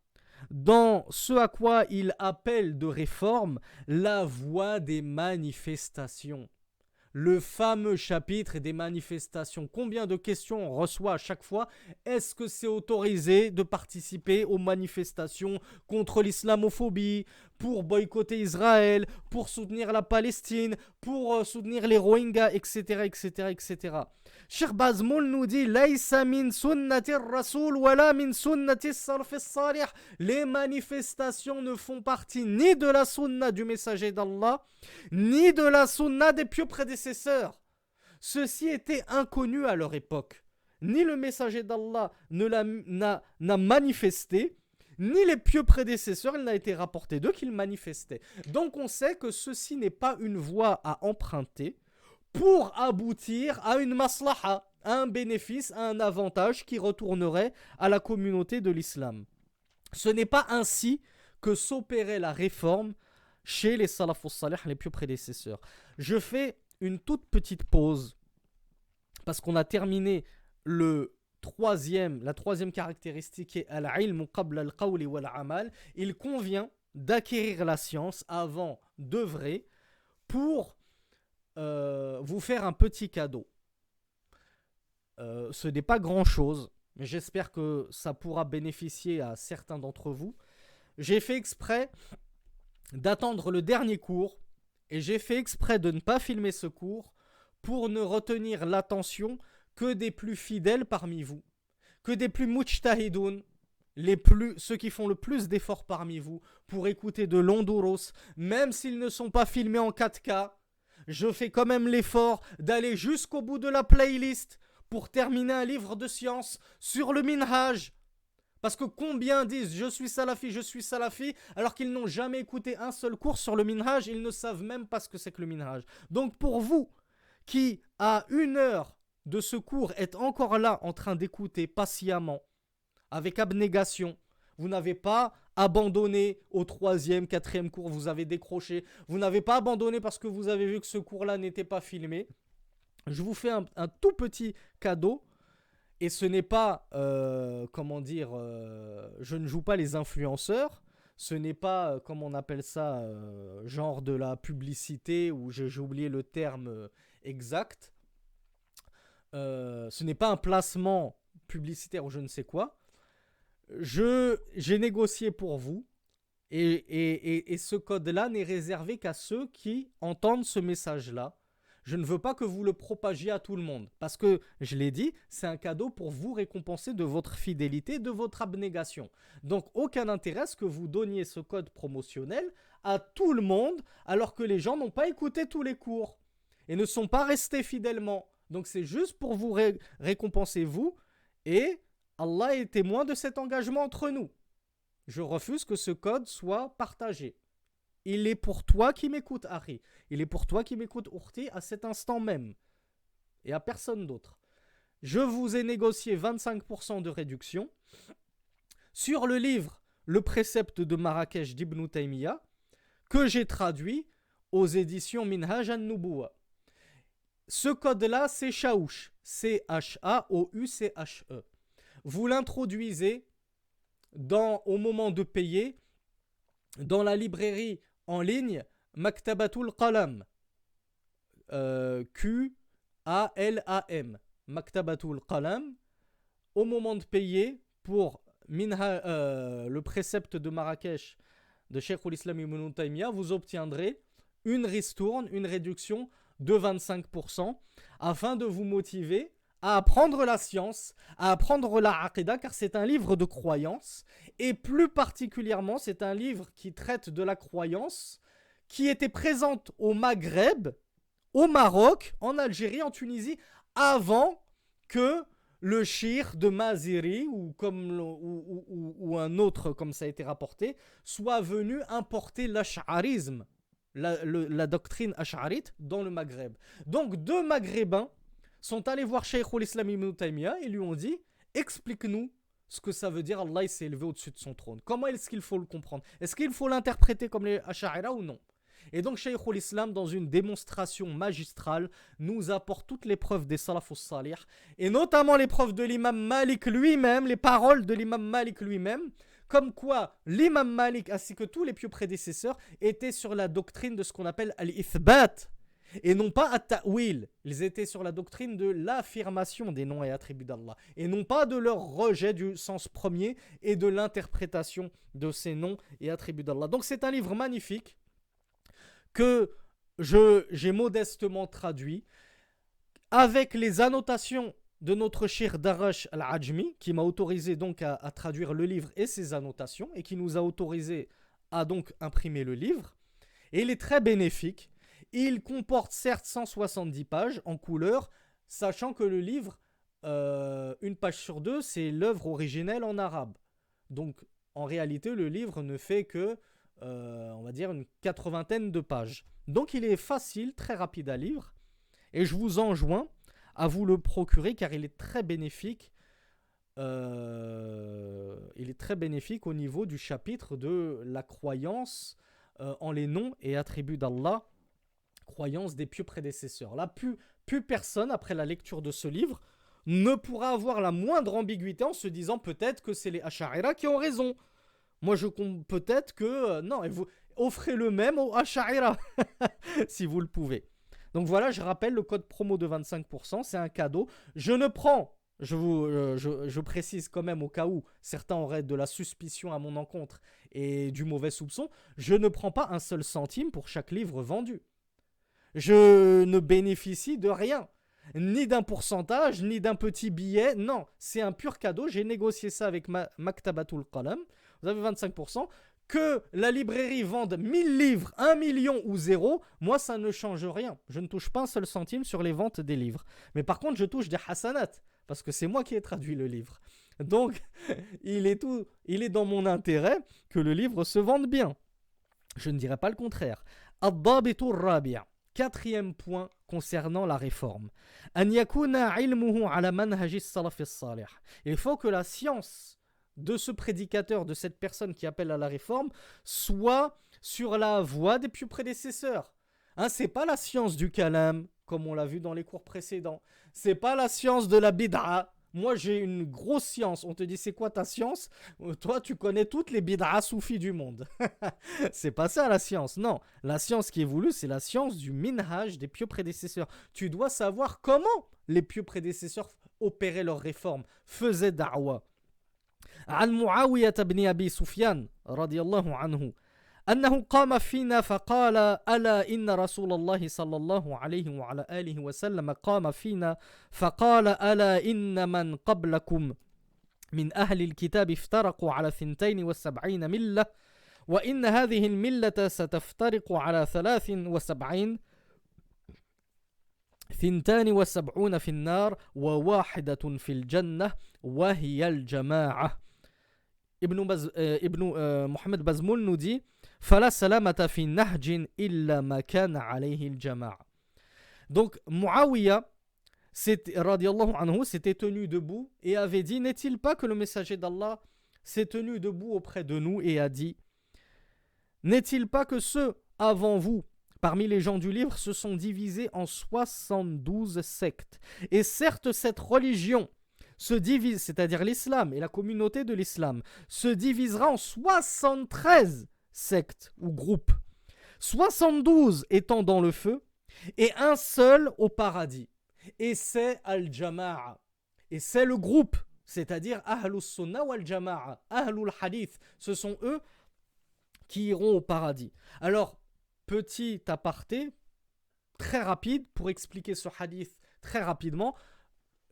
dans ce à quoi il appelle de réforme la voie des manifestations. Le fameux chapitre des manifestations. Combien de questions on reçoit à chaque fois? Est-ce que c'est autorisé de participer aux manifestations contre l'islamophobie, pour boycotter Israël, pour soutenir la Palestine, pour soutenir les Rohingyas, etc., etc., etc. Cheikh Bazmoul nous dit Laysa min sunnati rasoul wala min sunnati salaf salih. Les manifestations ne font partie ni de la sunna du messager d'Allah, ni de la sunna des pieux prédécesseurs. Ceci était inconnu à leur époque. Ni le messager d'Allah n'a manifesté, ni les pieux prédécesseurs, il n'a été rapporté d'eux qu'ils manifestaient. Donc on sait que ceci n'est pas une voie à emprunter pour aboutir à une maslaha, à un bénéfice, à un avantage qui retournerait à la communauté de l'islam. Ce n'est pas ainsi que s'opérait la réforme chez les salafus salih, les pieux prédécesseurs. Je fais une toute petite pause parce qu'on a terminé la troisième caractéristique qui est al-ilm qabla al-qawli wal-amal. Il convient d'acquérir la science avant d'œuvrer pour vous faire un petit cadeau. Ce n'est pas grand-chose, mais j'espère que ça pourra bénéficier à certains d'entre vous. J'ai fait exprès d'attendre le dernier cours et j'ai fait exprès de ne pas filmer ce cours pour ne retenir l'attention que des plus fidèles parmi vous, que des plus mujtahidoun, ceux qui font le plus d'efforts parmi vous pour écouter de longs douros, même s'ils ne sont pas filmés en 4K. Je fais quand même l'effort d'aller jusqu'au bout de la playlist pour terminer un livre de science sur le minhaj. Parce que combien disent je suis salafi, alors qu'ils n'ont jamais écouté un seul cours sur le minhaj, ils ne savent même pas ce que c'est que le minhaj. Donc pour vous, qui à 1 heure de ce cours êtes encore là en train d'écouter patiemment, avec abnégation, vous n'avez pas abandonné au 3e, 4e cours, vous avez décroché, vous n'avez pas abandonné parce que vous avez vu que ce cours-là n'était pas filmé. Je vous fais un tout petit cadeau. Et ce n'est pas, je ne joue pas les influenceurs, ce n'est pas, comment on appelle ça, genre de la publicité, ou j'ai oublié le terme exact. Ce n'est pas un placement publicitaire ou je ne sais quoi. J'ai négocié pour vous, et ce code-là n'est réservé qu'à ceux qui entendent ce message-là. Je ne veux pas que vous le propagiez à tout le monde. Parce que, je l'ai dit, c'est un cadeau pour vous récompenser de votre fidélité, de votre abnégation. Donc, aucun intérêt à ce que vous donniez ce code promotionnel à tout le monde, alors que les gens n'ont pas écouté tous les cours et ne sont pas restés fidèlement. Donc, c'est juste pour vous récompenser, vous, et Allah est témoin de cet engagement entre nous. Je refuse que ce code soit partagé. Il est pour toi qui m'écoute, Harry. Il est pour toi qui m'écoute, Urti, à cet instant même. Et à personne d'autre. Je vous ai négocié 25% de réduction sur le livre Le précepte de Marrakech d'Ibn Taymiyyah, que j'ai traduit aux éditions Minhaj an-Nubuwa. Ce code-là, c'est Chaouch. C-H-A-O-U-C-H-E. Vous l'introduisez au moment de payer dans la librairie en ligne Maktabatul Qalam, Qalam, Maktabatul Qalam, au moment de payer pour le précepte de Marrakech de Cheikh al-Islam Ibn Taymiyyah, vous obtiendrez une ristourne, une réduction de 25%, afin de vous motiver à apprendre la science, à apprendre la aqidah, car c'est un livre de croyance, et plus particulièrement, c'est un livre qui traite de la croyance qui était présente au Maghreb, au Maroc, en Algérie, en Tunisie, avant que le shir de Maziri ou un autre, comme ça a été rapporté, soit venu importer l'ash'arisme, la doctrine ash'arite, dans le Maghreb. Donc, deux Maghrébins sont allés voir Cheikh al-Islam Ibn Taymiyyah et lui ont dit « Explique-nous ce que ça veut dire Allah il s'est élevé au-dessus de son trône. Comment est-ce qu'il faut le comprendre? Est-ce qu'il faut l'interpréter comme les Ash'arira ou non ?» Et donc Cheikh al-Islam, dans une démonstration magistrale, nous apporte toutes les preuves des salafus salih, et notamment les preuves de l'imam Malik lui-même, les paroles de l'imam Malik lui-même, comme quoi l'imam Malik ainsi que tous les pieux prédécesseurs étaient sur la doctrine de ce qu'on appelle al-ithbat, et non pas at-ta'wil. Ils étaient sur la doctrine de l'affirmation des noms et attributs d'Allah, et non pas de leur rejet du sens premier et de l'interprétation de ces noms et attributs d'Allah. Donc c'est un livre magnifique que j'ai modestement traduit avec les annotations de notre cheikh Darash al-Ajmi, qui m'a autorisé donc à traduire le livre et ses annotations, et qui nous a autorisé à donc imprimer le livre. Et il est très bénéfique. Il comporte certes 170 pages en couleur, sachant que le livre, une page sur deux, c'est l'œuvre originelle en arabe. Donc en réalité, le livre ne fait que on va dire une 80aine de pages. Donc il est facile, très rapide à lire, et je vous enjoins à vous le procurer car il est très bénéfique. Il est très bénéfique au niveau du chapitre de la croyance en les noms et attributs d'Allah, croyance des pieux prédécesseurs. Là, plus personne, après la lecture de ce livre, ne pourra avoir la moindre ambiguïté en se disant peut-être que c'est les Ash'arira qui ont raison. Moi, je compte peut-être que... non, et vous offrez le même aux Ash'arira, si vous le pouvez. Donc voilà, je rappelle le code promo de 25%, c'est un cadeau. Je ne prends, je précise quand même au cas où certains auraient de la suspicion à mon encontre et du mauvais soupçon, je ne prends pas un seul centime pour chaque livre vendu. Je ne bénéficie de rien, ni d'un pourcentage, ni d'un petit billet. Non, c'est un pur cadeau. J'ai négocié ça avec Maktabatul Qalam. Vous avez 25%. Que la librairie vende 1000 livres, 1 million ou 0, moi ça ne change rien. Je ne touche pas un seul centime sur les ventes des livres. Mais par contre, je touche des hasanat, parce que c'est moi qui ai traduit le livre. Donc, il est dans mon intérêt que le livre se vende bien. Je ne dirais pas le contraire. Ad-dabitu ar-rabi'. Quatrième point concernant la réforme. An yakuna ilmuhu ala manhaji as-salaf as-salih. Il faut que la science de ce prédicateur, de cette personne qui appelle à la réforme, soit sur la voie des pieux prédécesseurs. Hein, c'est pas la science du kalam, comme on l'a vu dans les cours précédents. C'est pas la science de la bid'a. Moi, j'ai une grosse science. On te dit, c'est quoi ta science? Toi, tu connais toutes les bid'a soufis du monde. C'est pas ça la science. Non, la science qui est voulue, c'est la science du minhaj des pieux prédécesseurs. Tu dois savoir comment les pieux prédécesseurs opéraient leurs réformes, faisaient da'wa. عن معاوية بن أبي سفيان رضي الله عنه أنه قام فينا فقال ألا إن رسول الله صلى الله عليه وعلى آله وسلم قام فينا فقال ألا إن من قبلكم من أهل الكتاب افترقوا على 72 ملة وإن هذه الملة ستفترق على 73 72 في النار وواحدة في الجنة وهي الجماعة. Ibn Mohamed Bazmoul nous dit فلا سلامة في نهج إلا ما كان عليه الجماعة. Donc Muawiyah radiallahu anhu s'était tenu debout et avait dit, n'est-il pas que le messager d'Allah s'est tenu debout auprès de nous et a dit, n'est-il pas que ceux avant vous parmi les gens du livre se sont divisés en 72 sectes, et certes cette religion se divise, c'est-à-dire l'islam et la communauté de l'islam, se divisera en 73 sectes ou groupes, 72 étant dans le feu et un seul au paradis. Et c'est Al-Jama'a. Et c'est le groupe, c'est-à-dire Ahlus Sunnah wal Jama'a, Ahlul Hadith. Ce sont eux qui iront au paradis. Alors, petit aparté, très rapide, pour expliquer ce hadith très rapidement.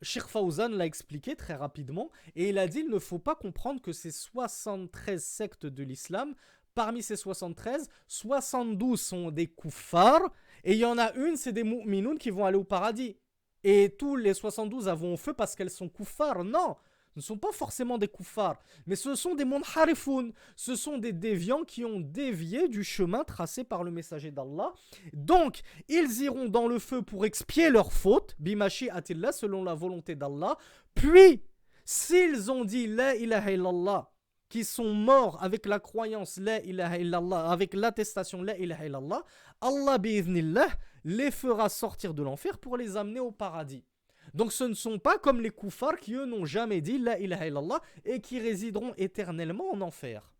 Sheikh Fawzan l'a expliqué très rapidement et il a dit il ne faut pas comprendre que ces 73 sectes de l'islam, parmi ces 73, 72 sont des kuffars et il y en a une, c'est des mu'minoun qui vont aller au paradis. Et tous les 72 vont au feu parce qu'elles sont kuffars. Non, ce ne sont pas forcément des kuffars, mais ce sont des munharifoun. Ce sont des déviants qui ont dévié du chemin tracé par le messager d'Allah. Donc, ils iront dans le feu pour expier leurs fautes, bimashi atillah, selon la volonté d'Allah. Puis, s'ils ont dit la ilaha illallah, qui sont morts avec la croyance la ilaha illallah, avec l'attestation la ilaha illallah, Allah bi'idhnillah les fera sortir de l'enfer pour les amener au paradis. Donc ce ne sont pas comme les koufars qui eux n'ont jamais dit la ilaha illallah et qui résideront éternellement en enfer.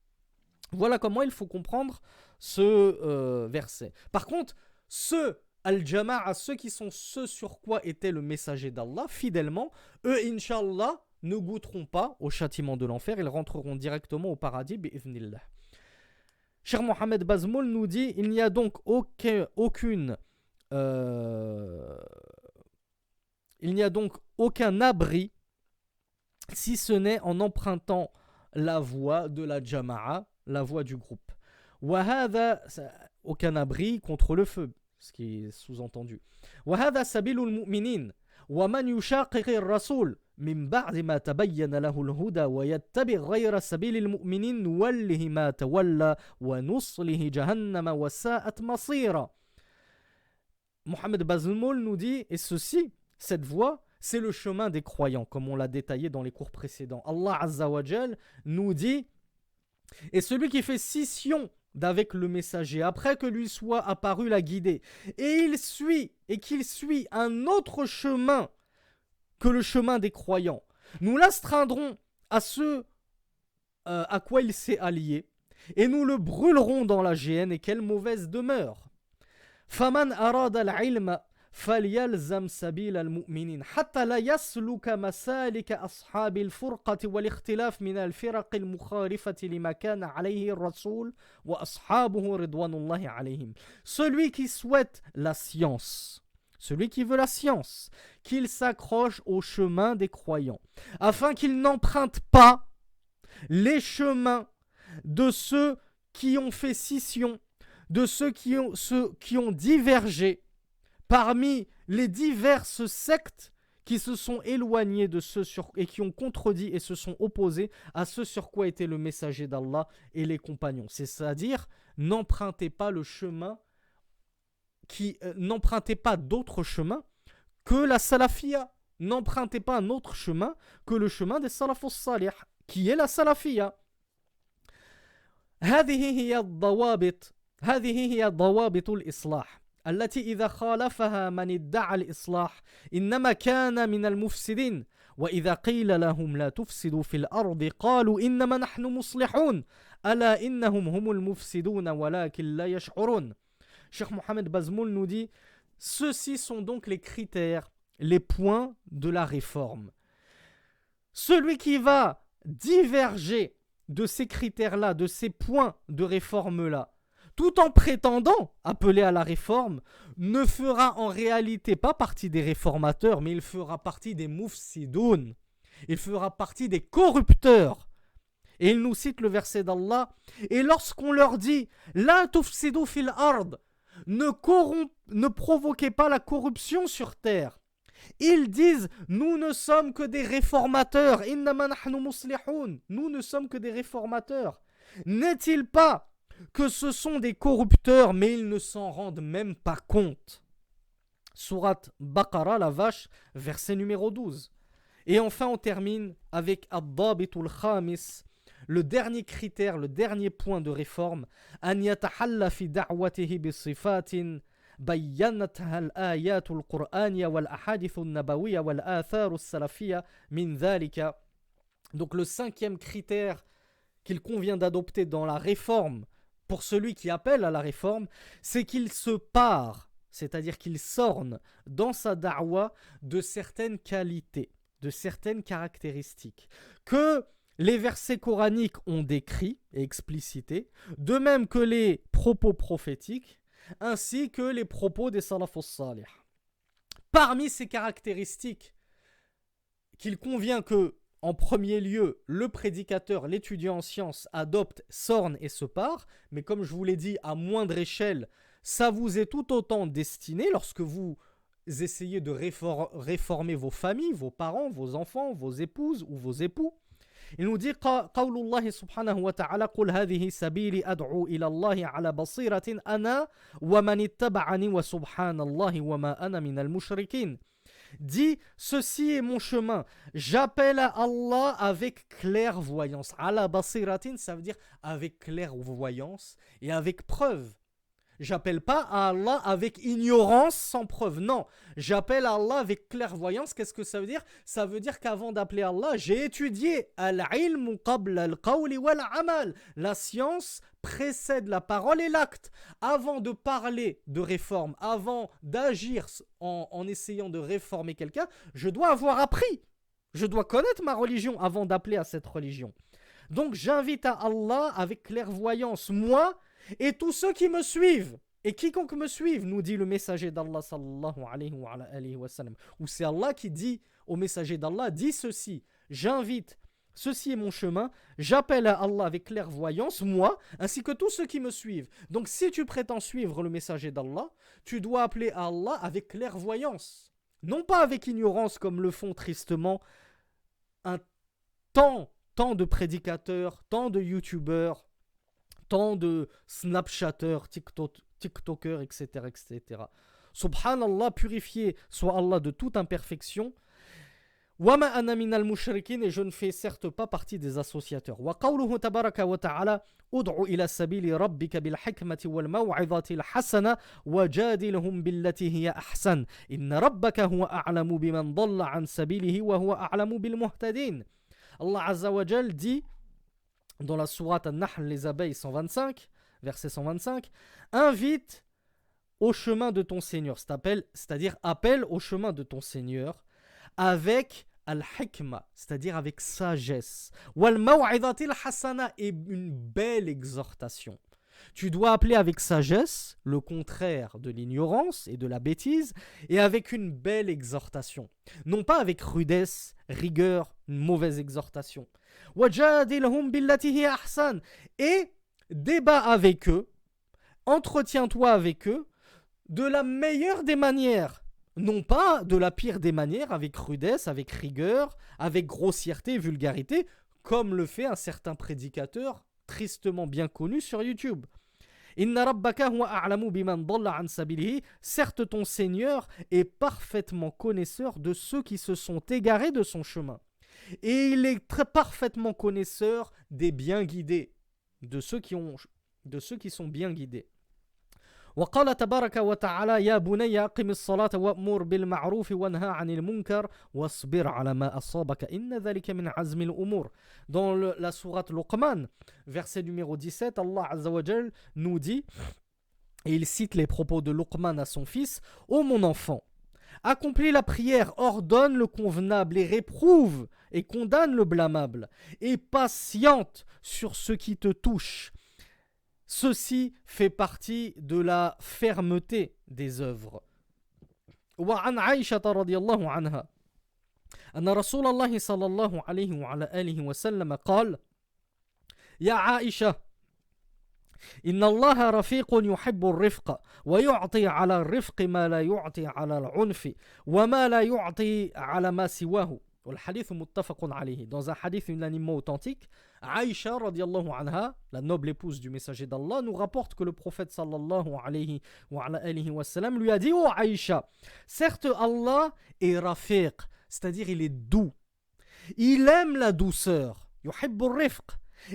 Voilà comment il faut comprendre ce verset. Par contre, ceux al-jama'a, ceux qui sont ce sur quoi était le messager d'Allah, fidèlement, eux, inshallah, ne goûteront pas au châtiment de l'enfer, ils rentreront directement au paradis, bi'idhnillah. Cheikh Mohamed Bazmoul nous dit, il n'y a donc il n'y a donc aucun abri si ce n'est en empruntant la voie de la jama'a, la voie du groupe. Wahada, aucun abri contre le feu, ce qui est sous-entendu. Wahada sabilul mu'minin, wa man yushaqiqir rasul, min ba'di ma tabayyana lahu al-huda wa yattabi' ghayra sabilil mu'minin nuwallihi ma tawalla wa nuslihi jahannama wa sa'at masira. Mohamed Bazmoul nous dit, et ceci, cette voie, c'est le chemin des croyants, comme on l'a détaillé dans les cours précédents. Allah Azza wa Jal nous dit, et celui qui fait scission d'avec le messager, après que lui soit apparu la guidée, et qu'il suit un autre chemin que le chemin des croyants, nous l'astreindrons à ce à quoi il s'est allié, et nous le brûlerons dans la géhenne, et quelle mauvaise demeure. Faman arada al-ilma فليلزم سبيل المؤمنين حتى لا يسلك مسالك أصحاب الفرقة والاختلاف من الفرق المخالفة لما كان عليه الرسول وأصحابه رضوان الله عليهم. Celui qui souhaite la science, celui qui veut la science, qu'il s'accroche au chemin des croyants, afin qu'il n'emprunte pas les chemins de ceux qui ont fait scission, de ceux qui ont divergé parmi les diverses sectes qui se sont éloignées de ceux et qui ont contredit et se sont opposés à ce sur quoi était le messager d'Allah et les compagnons. C'est-à-dire, n'empruntez pas le chemin n'empruntez pas d'autres chemins que la salafia. N'empruntez pas un autre chemin que le chemin des salafus salih, qui est la salafia. هذه هي ضوابط الإصلاح التي إذا خالفها من ادعى الإصلاح إنما كان من المفسدين وإذا قيل لهم لا تفسدوا في الأرض قالوا إنما نحن مصلحون ألا إنهم هم المفسدون ولكن لا يشعرون. Cheikh Mohamed Bazmoul nous dit, ceux-ci sont donc les critères, les points de la réforme. Celui qui va diverger de ces critères-là, de ces points de réforme-là, tout en prétendant appeler à la réforme, ne fera en réalité pas partie des réformateurs, mais il fera partie des mufsidoun. Il fera partie des corrupteurs. Et il nous cite le verset d'Allah. Et lorsqu'on leur dit « La tufsidu fil ard » ne provoquez pas la corruption sur terre. Ils disent « Nous ne sommes que des réformateurs. Innama nahnu muslihoun. Nous ne sommes que des réformateurs. » N'est-il pas que ce sont des corrupteurs, mais ils ne s'en rendent même pas compte. Sourate Baqara, la vache, verset numéro 12. Et enfin, on termine avec Ad-Dabitul Khamis, le dernier critère, le dernier point de réforme. An yatahalla fi da'watihi bi sifatin bayyanatha al-ayat al-Qur'aniyya wal ahadith an-nabawiyya wal athar as-salafiyya min dhalika. Donc le cinquième critère qu'il convient d'adopter dans la réforme pour celui qui appelle à la réforme, c'est qu'il se pare, c'est-à-dire qu'il s'orne dans sa da'wa de certaines qualités, de certaines caractéristiques, que les versets coraniques ont décrit et explicités, de même que les propos prophétiques, ainsi que les propos des salafus salih. Parmi ces caractéristiques qu'il convient que, en premier lieu, le prédicateur, l'étudiant en sciences adopte, s'orne et se pare, mais comme je vous l'ai dit, à moindre échelle, ça vous est tout autant destiné lorsque vous essayez de réformer vos familles, vos parents, vos enfants, vos épouses ou vos époux. Il nous dit قول الله سبحانه وتعالى قل هذه سبيلي أدعو إلى الله على بصيرة أنا ومن اتبعني وسبحان الله وما أنا من المشركين. Dit, ceci est mon chemin, j'appelle à Allah avec clairvoyance. Ala basiratin, ça veut dire avec clairvoyance et avec preuve. J'appelle pas à Allah avec ignorance sans preuve. Non, j'appelle à Allah avec clairvoyance. Qu'est-ce que ça veut dire? Ça veut dire qu'avant d'appeler Allah, j'ai étudié al-ilm qabla al-qawli wal-amal. La science précède la parole et l'acte. Avant de parler de réforme, avant d'agir en essayant de réformer quelqu'un, je dois avoir appris. Je dois connaître ma religion avant d'appeler à cette religion. Donc j'invite à Allah avec clairvoyance, moi et tous ceux qui me suivent. Et quiconque me suive, nous dit le messager d'Allah sallallahu alayhi wa sallam. Ou c'est Allah qui dit au messager d'Allah, dit ceci, j'invite, ceci est mon chemin, j'appelle à Allah avec clairvoyance, moi, ainsi que tous ceux qui me suivent. Donc si tu prétends suivre le messager d'Allah, tu dois appeler à Allah avec clairvoyance. Non pas avec ignorance comme le font tristement un tant de prédicateurs, tant de youtubeurs, tant de snapchatteurs, tiktokers, etc., etc. Subhanallah, purifié soit Allah de toute imperfection. Wama ana minal mushrikin, et je ne fais certes pas partie des associateurs. Wa qawluhu tabaraka wa ta'ala ud'u ila sabili rabbika bil hikmati wal maw'izati al hasana wajadilhum billati hiya ahsan inna rabbaka huwa a'lamu biman dalla an sabilihi wa huwa a'lamu bil muhtadin. Allah Azza wa Jal dit dans la sourate An-Nahl, les abeilles 125, verset 125, invite au chemin de ton Seigneur, c'est-à-dire appelle au chemin de ton Seigneur avec al-hikma, c'est-à-dire avec sagesse, wal maw'idatil hasana, et une belle exhortation. Tu dois appeler avec sagesse, le contraire de l'ignorance et de la bêtise, et avec une belle exhortation. Non pas avec rudesse, rigueur, une mauvaise exhortation. Wajadilhum billati hiya ahsan, et débat avec eux, entretiens-toi avec eux de la meilleure des manières. Non pas de la pire des manières, avec rudesse, avec rigueur, avec grossièreté, vulgarité, comme le fait un certain prédicateur tristement bien connu sur YouTube. Inna rabbaka huwa a'lamu biman dalla an sabilihi. Certes, ton Seigneur est parfaitement connaisseur de ceux qui se sont égarés de son chemin. Et il est très parfaitement connaisseur des bien guidés, de ceux qui sont bien guidés. وقال تبارك وتعالى يا بني أقم الصلاة وأمر بالمعروف وانهى عن المنكر واصبر على ما أصابك إن ذلك من عزم الأمور. Dans la sourate Luqman, verset numéro 17, Allah Azza wa Jal nous dit, et il cite les propos de Luqman à son fils: ô mon enfant, accomplis la prière, ordonne le convenable et réprouve et condamne le blâmable, et patiente sur ce qui te touche. Ceci fait partie de la fermeté des œuvres. وعن عائشة رضي الله عنها أن رسول الله صلى الله عليه وعلى آله وسلم قال: يا عائشة إن الله رفيق يحب الرفق ويعطي على الرفق ما لا يعطي على العنف وما لا يعطي على ما سواه. والحديث متفق عليه. Dans un hadith unanimement authentique, Aïcha radiallahu anha, la noble épouse du messager d'Allah, nous rapporte que le prophète sallallahu alayhi wa sallam lui a dit: ô Aïcha, certes Allah est rafiq, c'est-à-dire il est doux, il aime la douceur, yuhibbu rifq,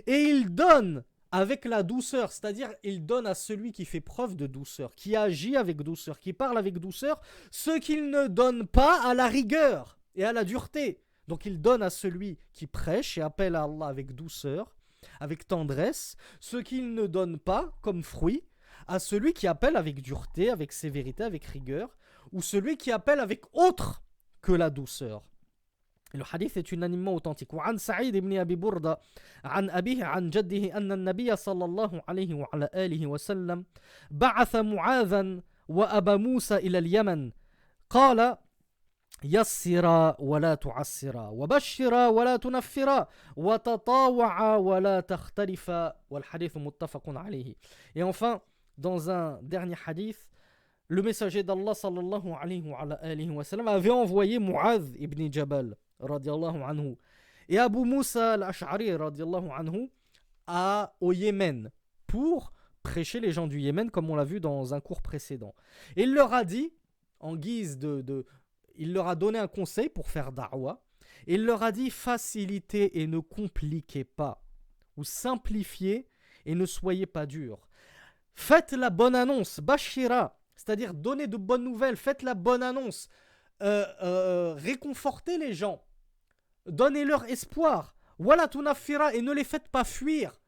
et il donne avec la douceur, c'est-à-dire il donne à celui qui fait preuve de douceur, qui agit avec douceur, qui parle avec douceur, ce qu'il ne donne pas à la rigueur et à la dureté. Donc il donne à celui qui prêche et appelle à Allah avec douceur, avec tendresse ce qu'il ne donne pas comme fruit à celui qui appelle avec dureté, avec sévérité, avec rigueur, ou celui qui appelle avec autre que la douceur. Et le hadith est unanimement authentique. وعن سعيد بن أبي بردة عن أبيه عن جده أن النبي صلى الله عليه وعلى آله وسلم بعث معاذا وأبا موسى إلى اليمن قال يسرا ولا تعسرا وبشرا ولا تنفرا وتطاوعا ولا تختلفا والحديث متفق عليه. Et enfin, dans un dernier hadith, le messager d'Allah sallallahu alayhi wa sallam avait envoyé Mu'adh ibn Jabal radiallahu anhu et Abu Musa al-Ash'ari radiallahu anhu au Yémen pour prêcher les gens du Yémen comme on l'a vu dans un cours précédent. Et il leur a dit, en guise il leur a donné un conseil pour faire da'wah. Il leur a dit facilitez et ne compliquez pas, ou simplifiez et ne soyez pas durs. Faites la bonne annonce, bashira, c'est-à-dire donnez de bonnes nouvelles, faites la bonne annonce, réconfortez les gens, donnez-leur espoir. Wala tunafira, et ne les faites pas fuir.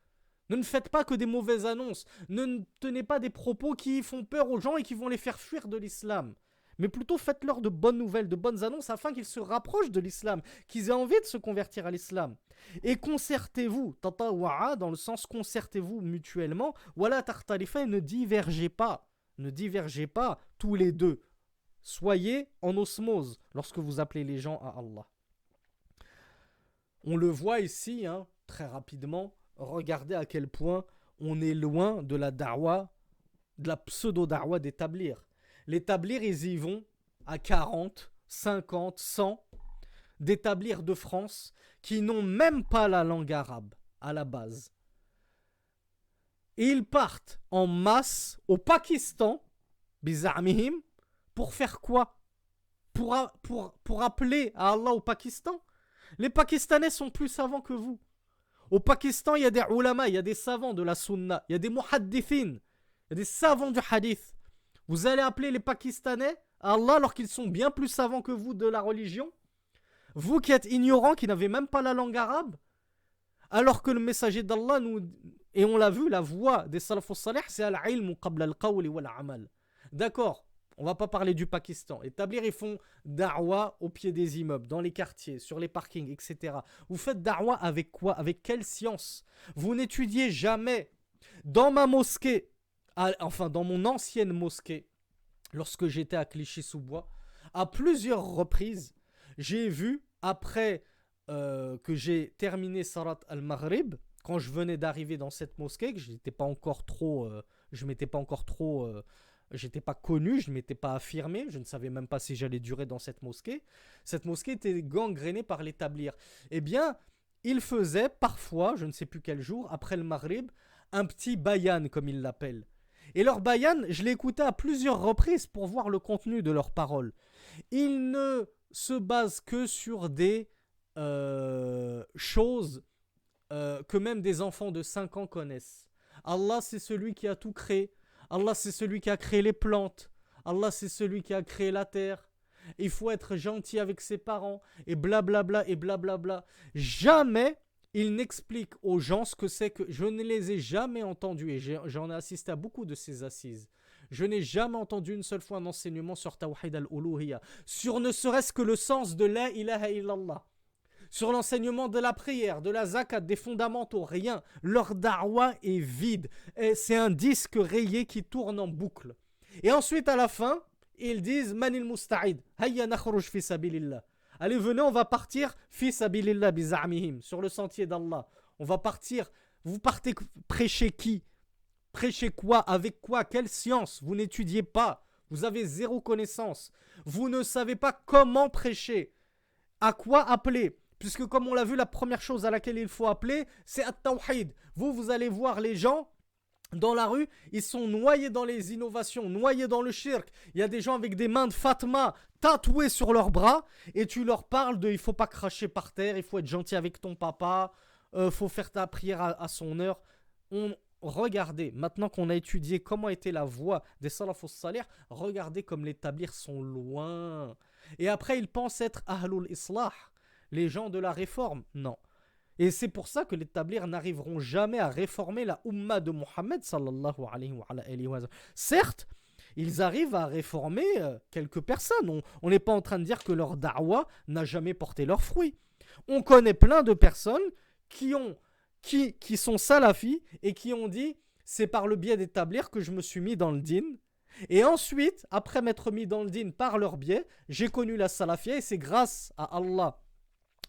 Ne faites pas que des mauvaises annonces. Ne tenez pas des propos qui font peur aux gens et qui vont les faire fuir de l'islam. Mais plutôt faites-leur de bonnes nouvelles, de bonnes annonces afin qu'ils se rapprochent de l'islam, qu'ils aient envie de se convertir à l'islam. Et concertez-vous, tatawa'a, dans le sens concertez-vous mutuellement, wala takhtalifa, et ne divergez pas tous les deux. Soyez en osmose lorsque vous appelez les gens à Allah. On le voit ici, très rapidement, regardez à quel point on est loin de la da'wa, de la pseudo-da'wa d'établir. L'établir, ils y vont à 40, 50, 100 d'établir de France qui n'ont même pas la langue arabe à la base. Et ils partent en masse au Pakistan, bizarmihim, pour faire quoi? Pour appeler à Allah au Pakistan. Les Pakistanais sont plus savants que vous. Au Pakistan, il y a des ulama, il y a des savants de la sunna, il y a des muhaddithin, il y a des savants du hadith. Vous allez appeler les Pakistanais à Allah alors qu'ils sont bien plus savants que vous de la religion? Vous qui êtes ignorants, qui n'avez même pas la langue arabe? Alors que le messager d'Allah nous... Et on l'a vu, la voix des salafus salih, c'est al-ilmu qabla al-qawli wal-amal. D'accord, on va pas parler du Pakistan. Établir, ils font da'wa au pied des immeubles, dans les quartiers, sur les parkings, etc. Vous faites da'wa avec quoi? Avec quelle science? Vous n'étudiez jamais. Dans ma mosquée, enfin dans mon ancienne mosquée, lorsque j'étais à Clichy-sous-Bois, à plusieurs reprises, j'ai vu, après que j'ai terminé Salat al-Maghrib, quand je venais d'arriver dans cette mosquée, que je m'étais pas encore trop, j'étais pas connu, je ne m'étais pas affirmé, je ne savais même pas si j'allais durer dans cette mosquée. Cette mosquée était gangrénée par l'établir. Eh bien, il faisait parfois, je ne sais plus quel jour, après le Maghrib, un petit bayan, comme ils l'appellent. Et leur bayan, je l'ai écouté à plusieurs reprises pour voir le contenu de leurs paroles. Ils ne se basent que sur des choses que même des enfants de 5 ans connaissent. Allah, c'est celui qui a tout créé. Allah, c'est celui qui a créé les plantes. Allah, c'est celui qui a créé la terre. Il faut être gentil avec ses parents. Et blablabla, et blablabla. Jamais il n'explique aux gens ce que c'est que... Je ne les ai jamais entendus, et j'en ai assisté à beaucoup de ces assises. Je n'ai jamais entendu une seule fois un enseignement sur Tawhid al-Uluhiyya, sur ne serait-ce que le sens de la ilaha illallah, sur l'enseignement de la prière, de la zakat, des fondamentaux, rien. Leur da'wa est vide. Et c'est un disque rayé qui tourne en boucle. Et ensuite, à la fin, ils disent « Manil musta'id, hayya nakhruj fi sabilillah ». Allez, venez, on va partir fi sabilillah biza'mihim, sur le sentier d'Allah. On va partir. Vous partez prêcher qui? Prêcher quoi? Avec quoi? Quelle science? Vous n'étudiez pas. Vous avez zéro connaissance. Vous ne savez pas comment prêcher. À quoi appeler? Puisque comme on l'a vu, la première chose à laquelle il faut appeler, c'est at-tawhid. Vous allez voir les gens dans la rue, ils sont noyés dans les innovations, noyés dans le shirk. Il y a des gens avec des mains de Fatma tatouées sur leurs bras et tu leur parles de il faut pas cracher par terre, il faut être gentil avec ton papa, faut faire ta prière à son heure. Regardez, maintenant qu'on a étudié comment était la voie des salafus salih, regardez comme l'établir sont loin. Et après, ils pensent être ahlul islah, les gens de la réforme. Non. Et c'est pour ça que les tablighs n'arriveront jamais à réformer la Ummah de Mohammed sallallahu alayhi wa sallam. Certes, ils arrivent à réformer quelques personnes. On n'est pas en train de dire que leur da'wah n'a jamais porté leurs fruits. On connaît plein de personnes qui sont salafis et qui ont dit c'est par le biais des tablighs que je me suis mis dans le din. Et ensuite, après m'être mis dans le din par leur biais, j'ai connu la salafia et c'est grâce à Allah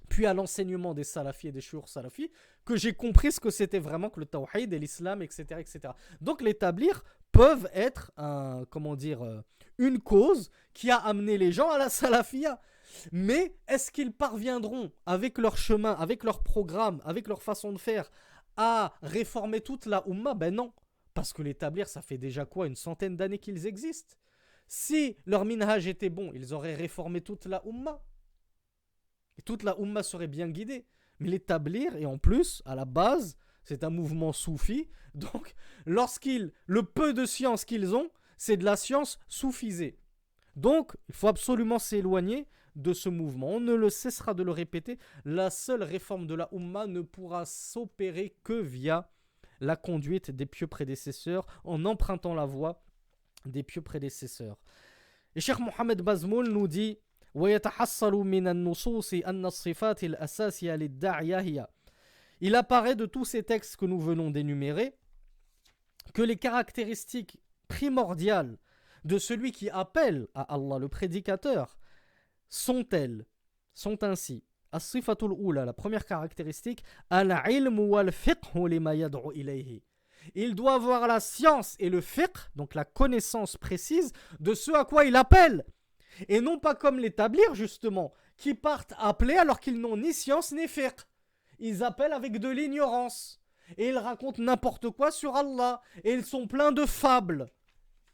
puis à l'enseignement des salafis et des shuyukh salafis que j'ai compris ce que c'était vraiment que le tawhid et l'islam, etc., etc. Donc les tablighs peuvent être une cause qui a amené les gens à la salafia. Mais est-ce qu'ils parviendront avec leur chemin, avec leur programme, avec leur façon de faire à réformer toute la Ummah? Ben non. Parce que les tablighs, ça fait déjà quoi, une centaine d'années qu'ils existent. Si leur minhaj était bon, ils auraient réformé toute la Ummah. Et toute la Ummah serait bien guidée. Mais les tablighs, et en plus, à la base, c'est un mouvement soufi. Donc, le peu de science qu'ils ont, c'est de la science soufisée. Donc, il faut absolument s'éloigner de ce mouvement. On ne le cessera de le répéter. La seule réforme de la Ummah ne pourra s'opérer que via la conduite des pieux prédécesseurs, en empruntant la voie des pieux prédécesseurs. Et Cheikh Mohamed Bazmoul nous dit وَيَتَحَصَّلُ مِنَ النُّصُوصِ أَنَّ الصِّفَاتِ الْأَسَاسِيَةِ لِلدَّاعِيَةِ هِيَ. Il apparaît de tous ces textes que nous venons d'énumérer que les caractéristiques primordiales de celui qui appelle à Allah, le prédicateur, sont ainsi. As-sifatul ula, la première caractéristique, al-ilm wal-fiqh lima yad'u ilayhi. Il doit avoir la science et le fiqh, donc la connaissance précise de ce à quoi il appelle. Et non pas comme les tablighs, justement, qui partent appeler alors qu'ils n'ont ni science ni fiqh. Ils appellent avec de l'ignorance. Et ils racontent n'importe quoi sur Allah. Et ils sont pleins de fables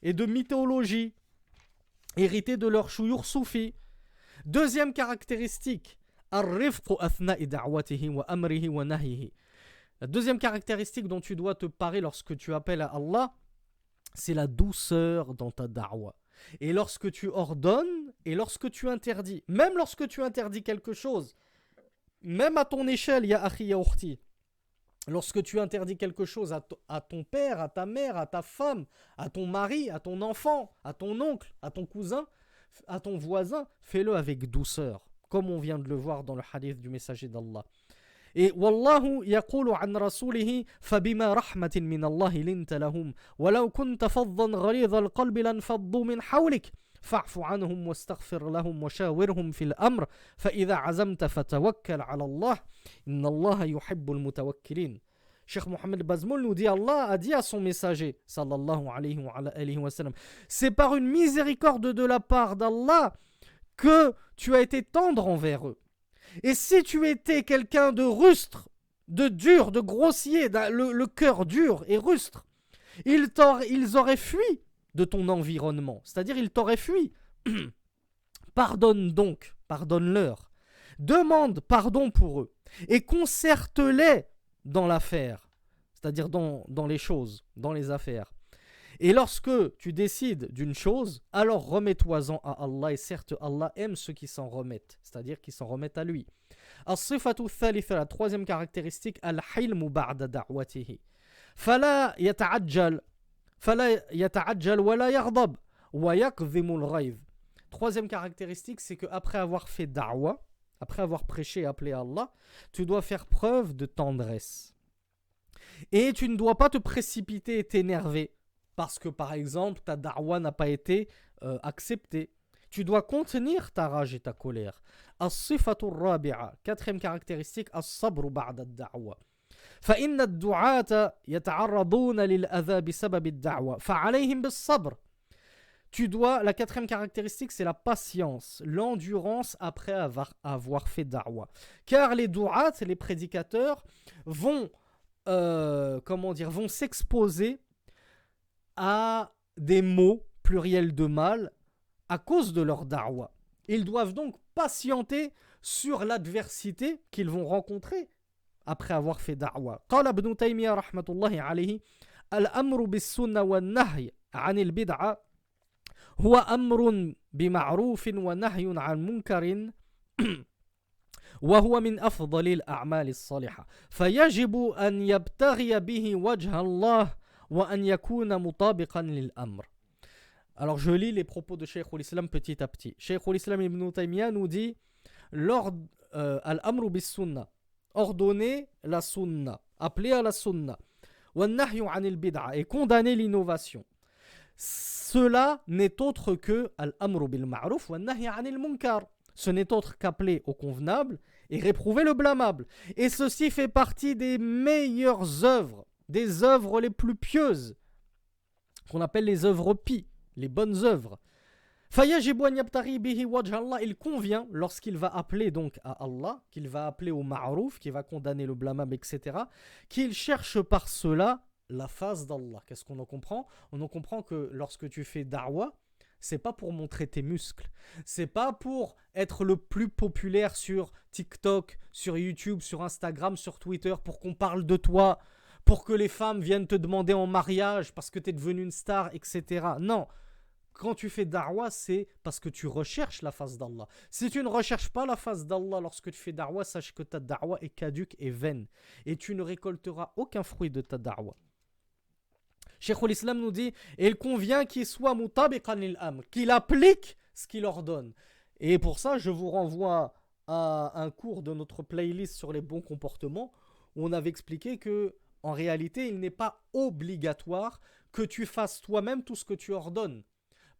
et de mythologie, héritées de leur shuyukh soufi. Deuxième caractéristique, ar-rifqu athna'i da'watihi wa amrihi wa nahyihi. La deuxième caractéristique dont tu dois te parer lorsque tu appelles à Allah, c'est la douceur dans ta da'wa. Et lorsque tu ordonnes et lorsque tu interdis, même lorsque tu interdis quelque chose, même à ton échelle, ya akhi ya ukhti, lorsque tu interdis quelque chose à ton père, à ta mère, à ta femme, à ton mari, à ton enfant, à ton oncle, à ton cousin, à ton voisin, fais-le avec douceur, comme on vient de le voir dans le hadith du messager d'Allah. Et Wallahu yaqulu an rasulihi fabima rahmatin min Allah linta lahum walau kunta faddan ghalidha alqalbi lanfaddu min hawlik fa'fu anhum wastaghfir lahum washawirhum fil amr fa idha azamta fatawakkal ala Allah inna Allah yuhibbul mutawakkilin. Cheikh Mohamed Bazmoul nous dit, Allah a dit à son messager sallallahu alayhi wa sallam, c'est par une miséricorde de la part d'Allah que tu as été tendre envers eux. Et si tu étais quelqu'un de rustre, de dur, de grossier, le cœur dur et rustre, ils auraient fui de ton environnement. C'est-à-dire, ils t'auraient fui. Pardonne donc, pardonne-leur. Demande pardon pour eux. Et concerte-les dans l'affaire. C'est-à-dire dans les choses, dans les affaires. Et lorsque tu décides d'une chose, alors remets-toi-en à Allah. Et certes, Allah aime ceux qui s'en remettent, c'est-à-dire qui s'en remettent à lui. As-sifatu thalitha, la troisième caractéristique, al-hilmu ba'da da'watihi. Fala yata'ajjal wa la yaghdab wa yakdhimu al-ghayz. Troisième caractéristique, c'est qu'après avoir fait da'wa, après avoir prêché et appelé à Allah, tu dois faire preuve de tendresse. Et tu ne dois pas te précipiter et t'énerver. Parce que, par exemple, ta da'wa n'a pas été acceptée. Tu dois contenir ta rage et ta colère. As-sifatu rabi'a, quatrième caractéristique, as-sabru ba'da ad-da'wa. فإن الدعاة يتعرضون للأذى بسبب الدعوة فعليهم بالصبر. La quatrième caractéristique, c'est la patience, l'endurance après avoir fait da'wa. Car les du'at, les prédicateurs, vont s'exposer à des maux pluriels de mal à cause de leur da'wa. Ils doivent donc patienter sur l'adversité qu'ils vont rencontrer après avoir fait da'wa. قال ابن تيمية رحمة الله عليه الأمر بالسنة والنهي عن البدعة هو أمر بمعروف ونهي عن منكر وهو من أفضل الأعمال الصالحة فيجب أن يبتغي به وجه الله وأن يكون مطابقا للأمر. Alors je lis les propos de Cheikh al-Islam petit à petit. Cheikh al-Islam ibn Taymiyyah nous dit l'ordre al-amru bis sunnah, ordonner la sunna, appeler à la sunna, wa nahyu anil bid'a et condamner l'innovation. Cela n'est autre que al-amru bil ma'ruf wa nahyu anil munkar. Ce n'est autre qu'appeler au convenable et réprouver le blâmable. Et ceci fait partie des meilleures œuvres, des œuvres les plus pieuses, qu'on appelle les œuvres pies, les bonnes œuvres. Il convient, lorsqu'il va appeler donc à Allah, qu'il va appeler au ma'rouf, qu'il va condamner le blâmable, etc., qu'il cherche par cela la face d'Allah. Qu'est-ce qu'on en comprend? On en comprend que lorsque tu fais da'wa, c'est pas pour montrer tes muscles, c'est pas pour être le plus populaire sur TikTok, sur YouTube, sur Instagram, sur Twitter, pour qu'on parle de toi, pour que les femmes viennent te demander en mariage parce que tu es devenu une star, etc. Non. Quand tu fais da'wa, c'est parce que tu recherches la face d'Allah. Si tu ne recherches pas la face d'Allah lorsque tu fais da'wa, sache que ta da'wa est caduque et vaine. Et tu ne récolteras aucun fruit de ta da'wa. Cheikh al-Islam nous dit, il convient qu'il soit mutabiqan lil-amr, qu'il applique ce qu'il ordonne. Et pour ça, je vous renvoie à un cours de notre playlist sur les bons comportements, où on avait expliqué que, en réalité, il n'est pas obligatoire que tu fasses toi-même tout ce que tu ordonnes.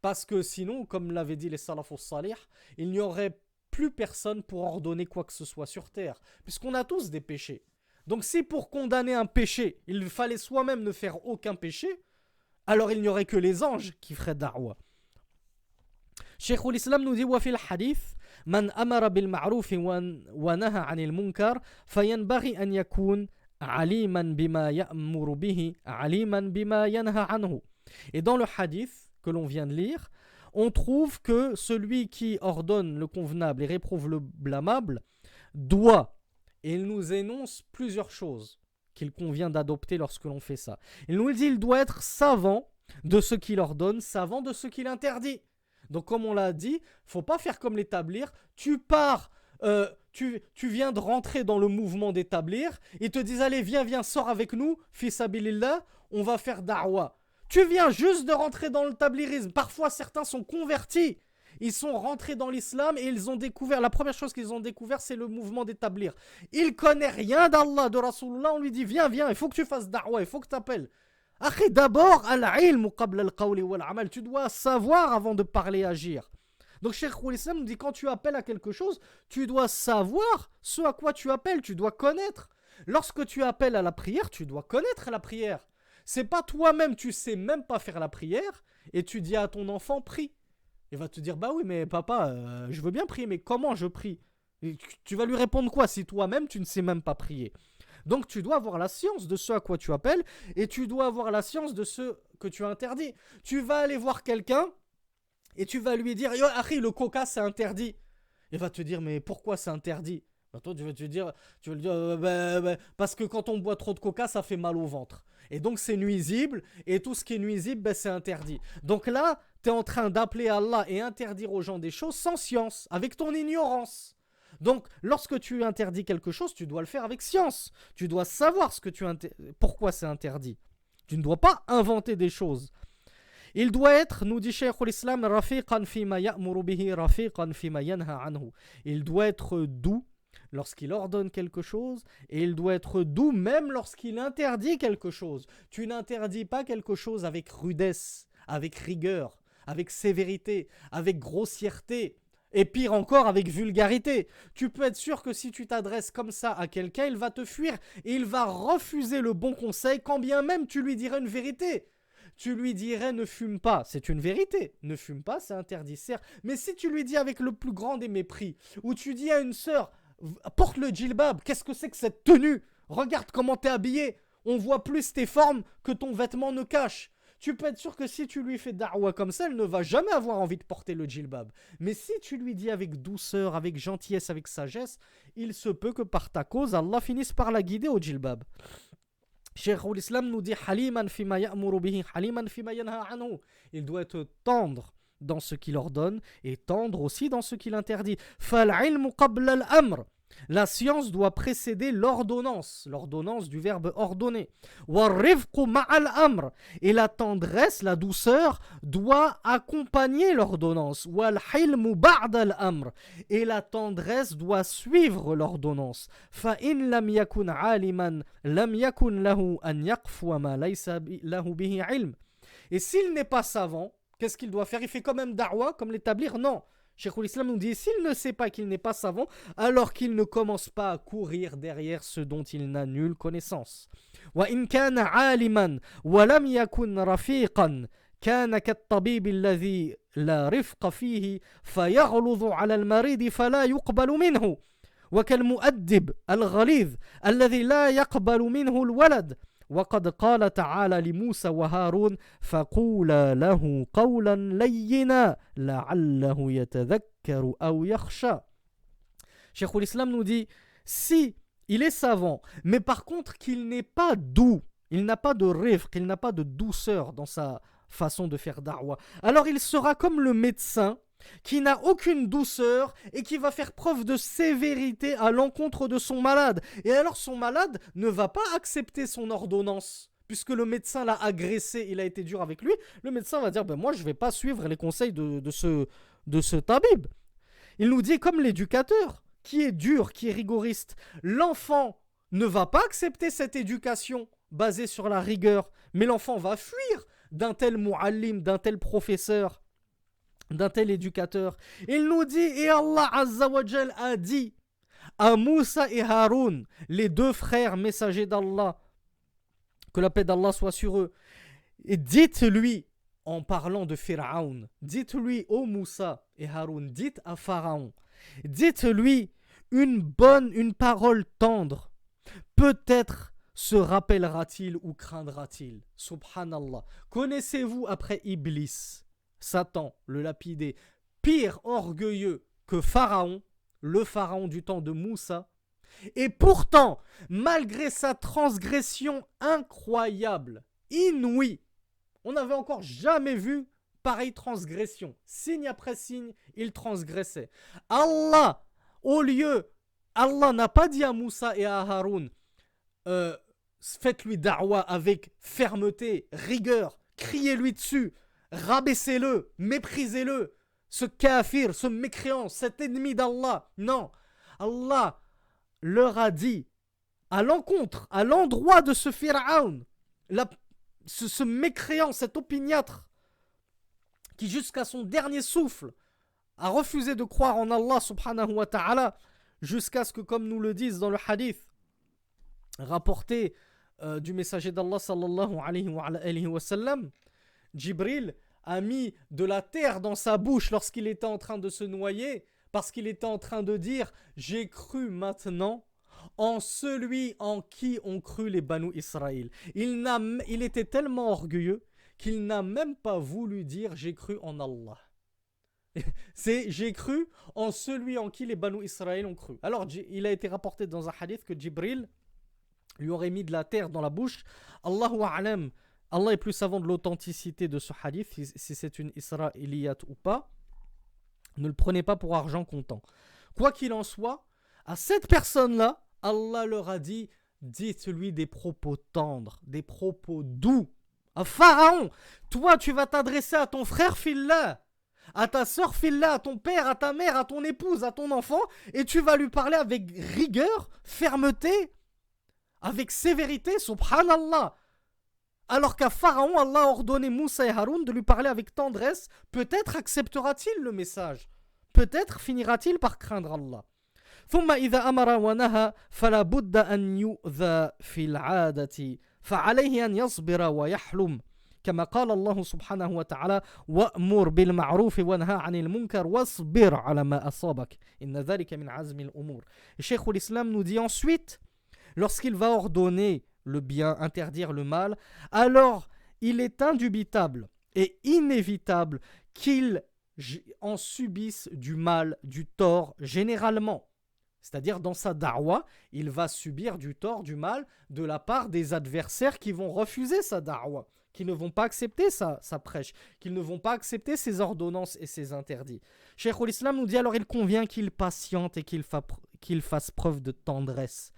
Parce que sinon, comme l'avaient dit les salafus salih, il n'y aurait plus personne pour ordonner quoi que ce soit sur terre. Puisqu'on a tous des péchés. Donc si pour condamner un péché, il fallait soi-même ne faire aucun péché, alors il n'y aurait que les anges qui feraient da'wa. Cheikh al-Islam nous dit wa fil hadith man amara bil ma'ruf wa naha 'anil munkar fayanbaghi an yakun 'aliman bima ya'muru bihi 'aliman bima yanha 'anhu. Et dans le hadith que l'on vient de lire, on trouve que celui qui ordonne le convenable et réprouve le blâmable doit, et il nous énonce plusieurs choses qu'il convient d'adopter lorsque l'on fait ça. Il nous dit il doit être savant de ce qu'il ordonne, savant de ce qu'il interdit. Donc comme on l'a dit, faut pas faire comme l'établir. Tu pars, tu viens de rentrer dans le mouvement d'établir, ils te disent allez viens, sors avec nous, fi sabilillah, on va faire da'wa. Tu viens juste de rentrer dans le tablirisme. Parfois, certains sont convertis. Ils sont rentrés dans l'islam et ils ont découvert, la première chose qu'ils ont découvert, c'est le mouvement d'établir. Il connaît rien d'Allah, de Rasulullah. On lui dit, viens, il faut que tu fasses da'wa, il faut que tu appelles. Akhi, d'abord, al-ilm qabla al-qawli wal-amal. Tu dois savoir avant de parler et agir. Donc, Cheikh al-Islam nous dit, quand tu appelles à quelque chose, tu dois savoir ce à quoi tu appelles, tu dois connaître. Lorsque tu appelles à la prière, tu dois connaître la prière. C'est pas toi-même, tu sais même pas faire la prière et tu dis à ton enfant prie. Il va te dire bah oui mais papa je veux bien prier mais comment je prie? Et tu vas lui répondre quoi si toi-même tu ne sais même pas prier? Donc tu dois avoir la science de ce à quoi tu appelles et tu dois avoir la science de ce que tu interdis. Tu vas aller voir quelqu'un et tu vas lui dire yo akhi le coca c'est interdit. Il va te dire mais pourquoi c'est interdit? Bah, toi tu vas lui dire parce que quand on boit trop de coca ça fait mal au ventre. Et donc c'est nuisible, et tout ce qui est nuisible, ben, c'est interdit. Donc là, tu es en train d'appeler Allah et interdire aux gens des choses sans science, avec ton ignorance. Donc lorsque tu interdis quelque chose, tu dois le faire avec science. Tu dois savoir pourquoi c'est interdit. Tu ne dois pas inventer des choses. Il doit être, nous dit Cheikh al-Islam, rafiqan fima ya'muru bihi, rafiqan fima yanha anhu. Il doit être doux lorsqu'il ordonne quelque chose, et il doit être doux même lorsqu'il interdit quelque chose. Tu n'interdis pas quelque chose avec rudesse, avec rigueur, avec sévérité, avec grossièreté, et pire encore avec vulgarité. Tu peux être sûr que si tu t'adresses comme ça à quelqu'un, il va te fuir, et il va refuser le bon conseil, quand bien même tu lui dirais une vérité. Tu lui dirais ne fume pas, c'est une vérité, ne fume pas, c'est interdit, certes. Mais si tu lui dis avec le plus grand des mépris, ou tu dis à une sœur, porte le djilbab, qu'est-ce que c'est que cette tenue? Regarde comment t'es habillé, on voit plus tes formes que ton vêtement ne cache. Tu peux être sûr que si tu lui fais da'wa comme ça, elle ne va jamais avoir envie de porter le djilbab. Mais si tu lui dis avec douceur, avec gentillesse, avec sagesse, il se peut que par ta cause, Allah finisse par la guider au djilbab. Cheikh al-Islam nous dit haliman fima ya'muru bihi, haliman fima yanha anhu. Il doit être tendre dans ce qu'il ordonne et tendre aussi dans ce qu'il interdit. Fal ilmu qabla al-amr. La science doit précéder l'ordonnance du verbe ordonner. وَالرِّفْقُ مَعَ الْأَمْرِ. Et la tendresse, la douceur, doit accompagner l'ordonnance. وَالْحِلْمُ بَعْدَ الْأَمْرِ. Et la tendresse doit suivre l'ordonnance. فَإِنْ لَمْ يَكُنْ عَالِمًا لَمْ يَكُنْ لَهُ أَنْ يَقْفُوَ مَا لَيْسَ لَهُ بِهِ عِلْمٍ. Et s'il n'est pas savant, qu'est-ce qu'il doit faire? Il fait quand même da'wa, comme l'établir? Non. Cheikh al-Islam nous dit, s'il ne sait pas qu'il n'est pas savant, alors qu'il ne commence pas à courir derrière ce dont il n'a nulle connaissance. وَإِنْ كَانَ عَالِمًا وَلَمْ يَكُنْ رَفِيقًا كَانَ كَالطَّبِيبِ الَّذِي لَا رِفْقَ فِيهِ فَيَغْلُظُ عَلَى الْمَرِيضِ فَلَا يُقْبَلُ مِنْهُ وَكَالْمُؤَدِّبِ الْغَلِيظِ الَّذِي لَا يَقْبَلُ مِنْهُ الْوَلَدِ. وقد قال تعالى لموسى وهارون فقولا له قولا لينا لعله يتذكر أو يخشى. Cheikh al-Islam nous dit, si il est savant, mais par contre qu'il n'est pas doux, il n'a pas de rifq, il n'a pas de douceur dans sa façon de faire da'wa, alors il sera comme le médecin qui n'a aucune douceur et qui va faire preuve de sévérité à l'encontre de son malade. Et alors son malade ne va pas accepter son ordonnance, puisque le médecin l'a agressé, il a été dur avec lui. Le médecin va dire, moi je ne vais pas suivre les conseils de ce tabib. Il nous dit comme l'éducateur, qui est dur, qui est rigoriste. L'enfant ne va pas accepter cette éducation basée sur la rigueur, mais l'enfant va fuir d'un tel mu'allim, d'un tel professeur, d'un tel éducateur. Il nous dit, et Allah Azza wa Jal a dit à Moussa et Haroun, les deux frères messagers d'Allah, que la paix d'Allah soit sur eux, et dites-lui, en parlant de Pharaon, dites-lui, ô Moussa et Haroun, dites à Pharaon, dites-lui une parole tendre, peut-être se rappellera-t-il ou craindra-t-il. Subhanallah. Connaissez-vous après Iblis, Satan, le lapidé, pire orgueilleux que Pharaon, le Pharaon du temps de Moussa? Et pourtant, malgré sa transgression incroyable, inouïe, on n'avait encore jamais vu pareille transgression. Signe après signe, il transgressait. Allah n'a pas dit à Moussa et à Haroun, faites-lui da'wa avec fermeté, rigueur, criez-lui dessus, rabaissez-le, méprisez-le, ce kafir, ce mécréant, cet ennemi d'Allah. Non, Allah leur a dit, à l'encontre, à l'endroit de ce Pharaon, ce mécréant, cet opiniâtre, qui jusqu'à son dernier souffle a refusé de croire en Allah subhanahu wa ta'ala, jusqu'à ce que, comme nous le disent dans le hadith rapporté du messager d'Allah sallallahu alayhi wa sallam, Jibril a mis de la terre dans sa bouche lorsqu'il était en train de se noyer, parce qu'il était en train de dire « J'ai cru maintenant en celui en qui ont cru les Banu Israël ». Il était tellement orgueilleux qu'il n'a même pas voulu dire « J'ai cru en Allah ». C'est « J'ai cru en celui en qui les Banu Israël ont cru ». Alors, il a été rapporté dans un hadith que Jibril lui aurait mis de la terre dans la bouche. Allahu a'lam. Allah est plus savant de l'authenticité de ce hadith, si c'est une israéliyate ou pas. Ne le prenez pas pour argent comptant. Quoi qu'il en soit, à cette personne-là, Allah leur a dit, dites-lui des propos tendres, des propos doux. À Pharaon, toi tu vas t'adresser à ton frère fillah, à ta sœur fillah, à ton père, à ta mère, à ton épouse, à ton enfant, et tu vas lui parler avec rigueur, fermeté, avec sévérité, subhanallah. Alors qu'à Pharaon, Allah a ordonné Moussa et Haroun de lui parler avec tendresse. Peut-être acceptera-t-il le message. Peut-être finira-t-il par craindre Allah. ثم إذا أمر ونهى فلا بد أن يؤذى في العادة فعليه أن يصبر ويحلم كما قال الله سبحانه وتعالى وأمر بالمعروف وانهى عن المنكر واصبر على ما أصابك إن ذلك من عزم الأمور. Cheikh al-Islam nous dit ensuite, lorsqu'il va ordonner le bien, interdire le mal, alors il est indubitable et inévitable qu'il en subisse du mal, du tort généralement. C'est-à-dire dans sa da'wa, il va subir du tort, du mal de la part des adversaires qui vont refuser sa da'wa, qui ne vont pas accepter sa prêche, qui ne vont pas accepter ses ordonnances et ses interdits. Cheikh al-Islam nous dit alors il convient qu'il patiente et qu'il qu'il fasse preuve de tendresse.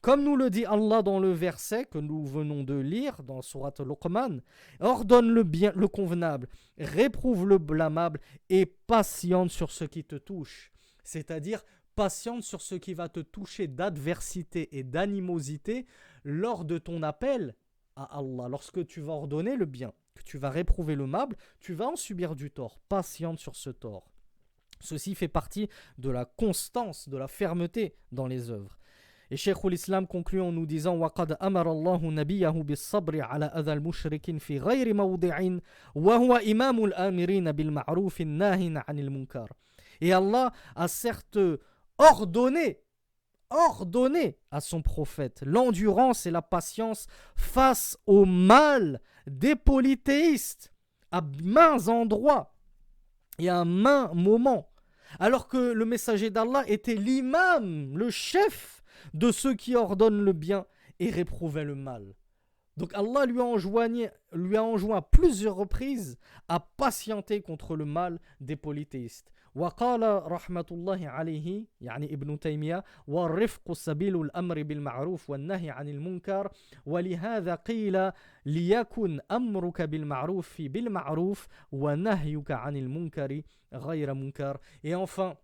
Comme nous le dit Allah dans le verset que nous venons de lire dans Sourate Luqman, ordonne le bien, le convenable, réprouve le blâmable et patiente sur ce qui te touche. C'est-à-dire patiente sur ce qui va te toucher d'adversité et d'animosité lors de ton appel à Allah. Lorsque tu vas ordonner le bien, que tu vas réprouver le mal, tu vas en subir du tort. Patiente sur ce tort. Ceci fait partie de la constance, de la fermeté dans les œuvres. Et Cheikh l'Islam conclut en nous disant وَقَدْ أَمَرَ اللَّهُ نَبِيَّهُ بِالصَّبْرِ عَلَى أَذَى الْمُشْرِكِينَ فِي غَيْرِ مَوْضِعٍ وَهُوَ إِمَامُ الْآمِرِينَ بِالْمَعْرُوفِ النَّاهِينَ عَنِ الْمُنكَرِ. Et Allah a certes ordonné à son prophète l'endurance et la patience face au mal des polythéistes à maints endroits et à maints moments, alors que le messager d'Allah était l'imam, le chef de ceux qui ordonnent le bien et réprouvaient le mal. Donc Allah lui a enjoint à plusieurs reprises à patienter contre le mal des polythéistes. وقال رحمة الله عليه يعني ابن تيمية والرفق سبيل الأمر بالمعروف والنهي عن المنكر ولهذا قيل ليكن أمرك بالمعروف بالمعروف ونهيك عن المنكر غير منكر. Et enfin,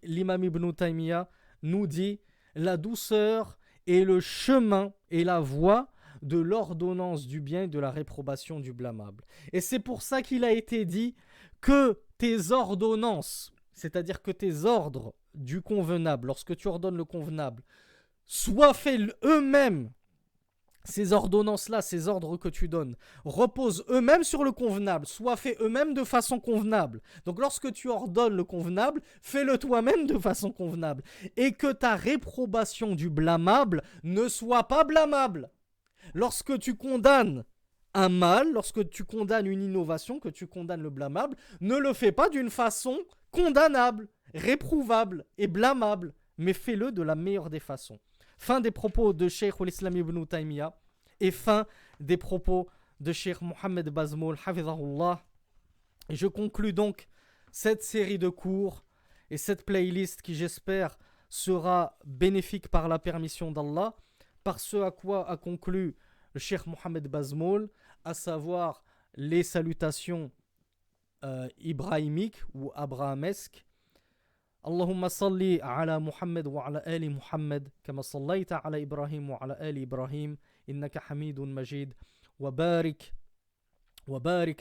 l'imam Ibn Taymiyyah nous dit la douceur est le chemin et la voie de l'ordonnance du bien et de la réprobation du blâmable. Et c'est pour ça qu'il a été dit que tes ordonnances, c'est-à-dire que tes ordres du convenable, lorsque tu ordonnes le convenable, soient faits eux-mêmes. Ces ordonnances-là, ces ordres que tu donnes, reposent eux-mêmes sur le convenable, soient faits eux-mêmes de façon convenable. Donc lorsque tu ordonnes le convenable, fais-le toi-même de façon convenable. Et que ta réprobation du blâmable ne soit pas blâmable. Lorsque tu condamnes un mal, lorsque tu condamnes une innovation, que tu condamnes le blâmable, ne le fais pas d'une façon condamnable, réprouvable et blâmable, mais fais-le de la meilleure des façons. Fin des propos de Cheikh l'Islam Ibn Taymiyyah et fin des propos de Cheikh Mohammed Bazmoul, hafizahullah. Et je conclus donc cette série de cours et cette playlist qui, j'espère, sera bénéfique par la permission d'Allah, par ce à quoi a conclu le Cheikh Mohammed Bazmoul, à savoir les salutations ibrahimiques ou abrahamesques. اللهم صل على محمد وعلى آل محمد كما صليت على إبراهيم وعلى آل إبراهيم إنك حميد مجيد وبارك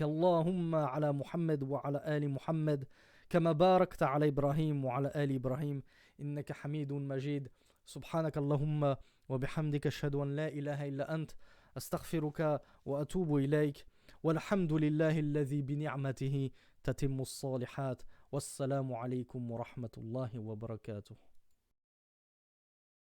اللهم على محمد وعلى آل محمد كما باركت على إبراهيم وعلى آل إبراهيم إنك حميد مجيد سبحانك اللهم وبحمدك أشهد أن لا إله إلا أنت أستغفرك وأتوب إليك والحمد لله الذي بنعمته تتم الصالحات والسلام عليكم ورحمة الله وبركاته.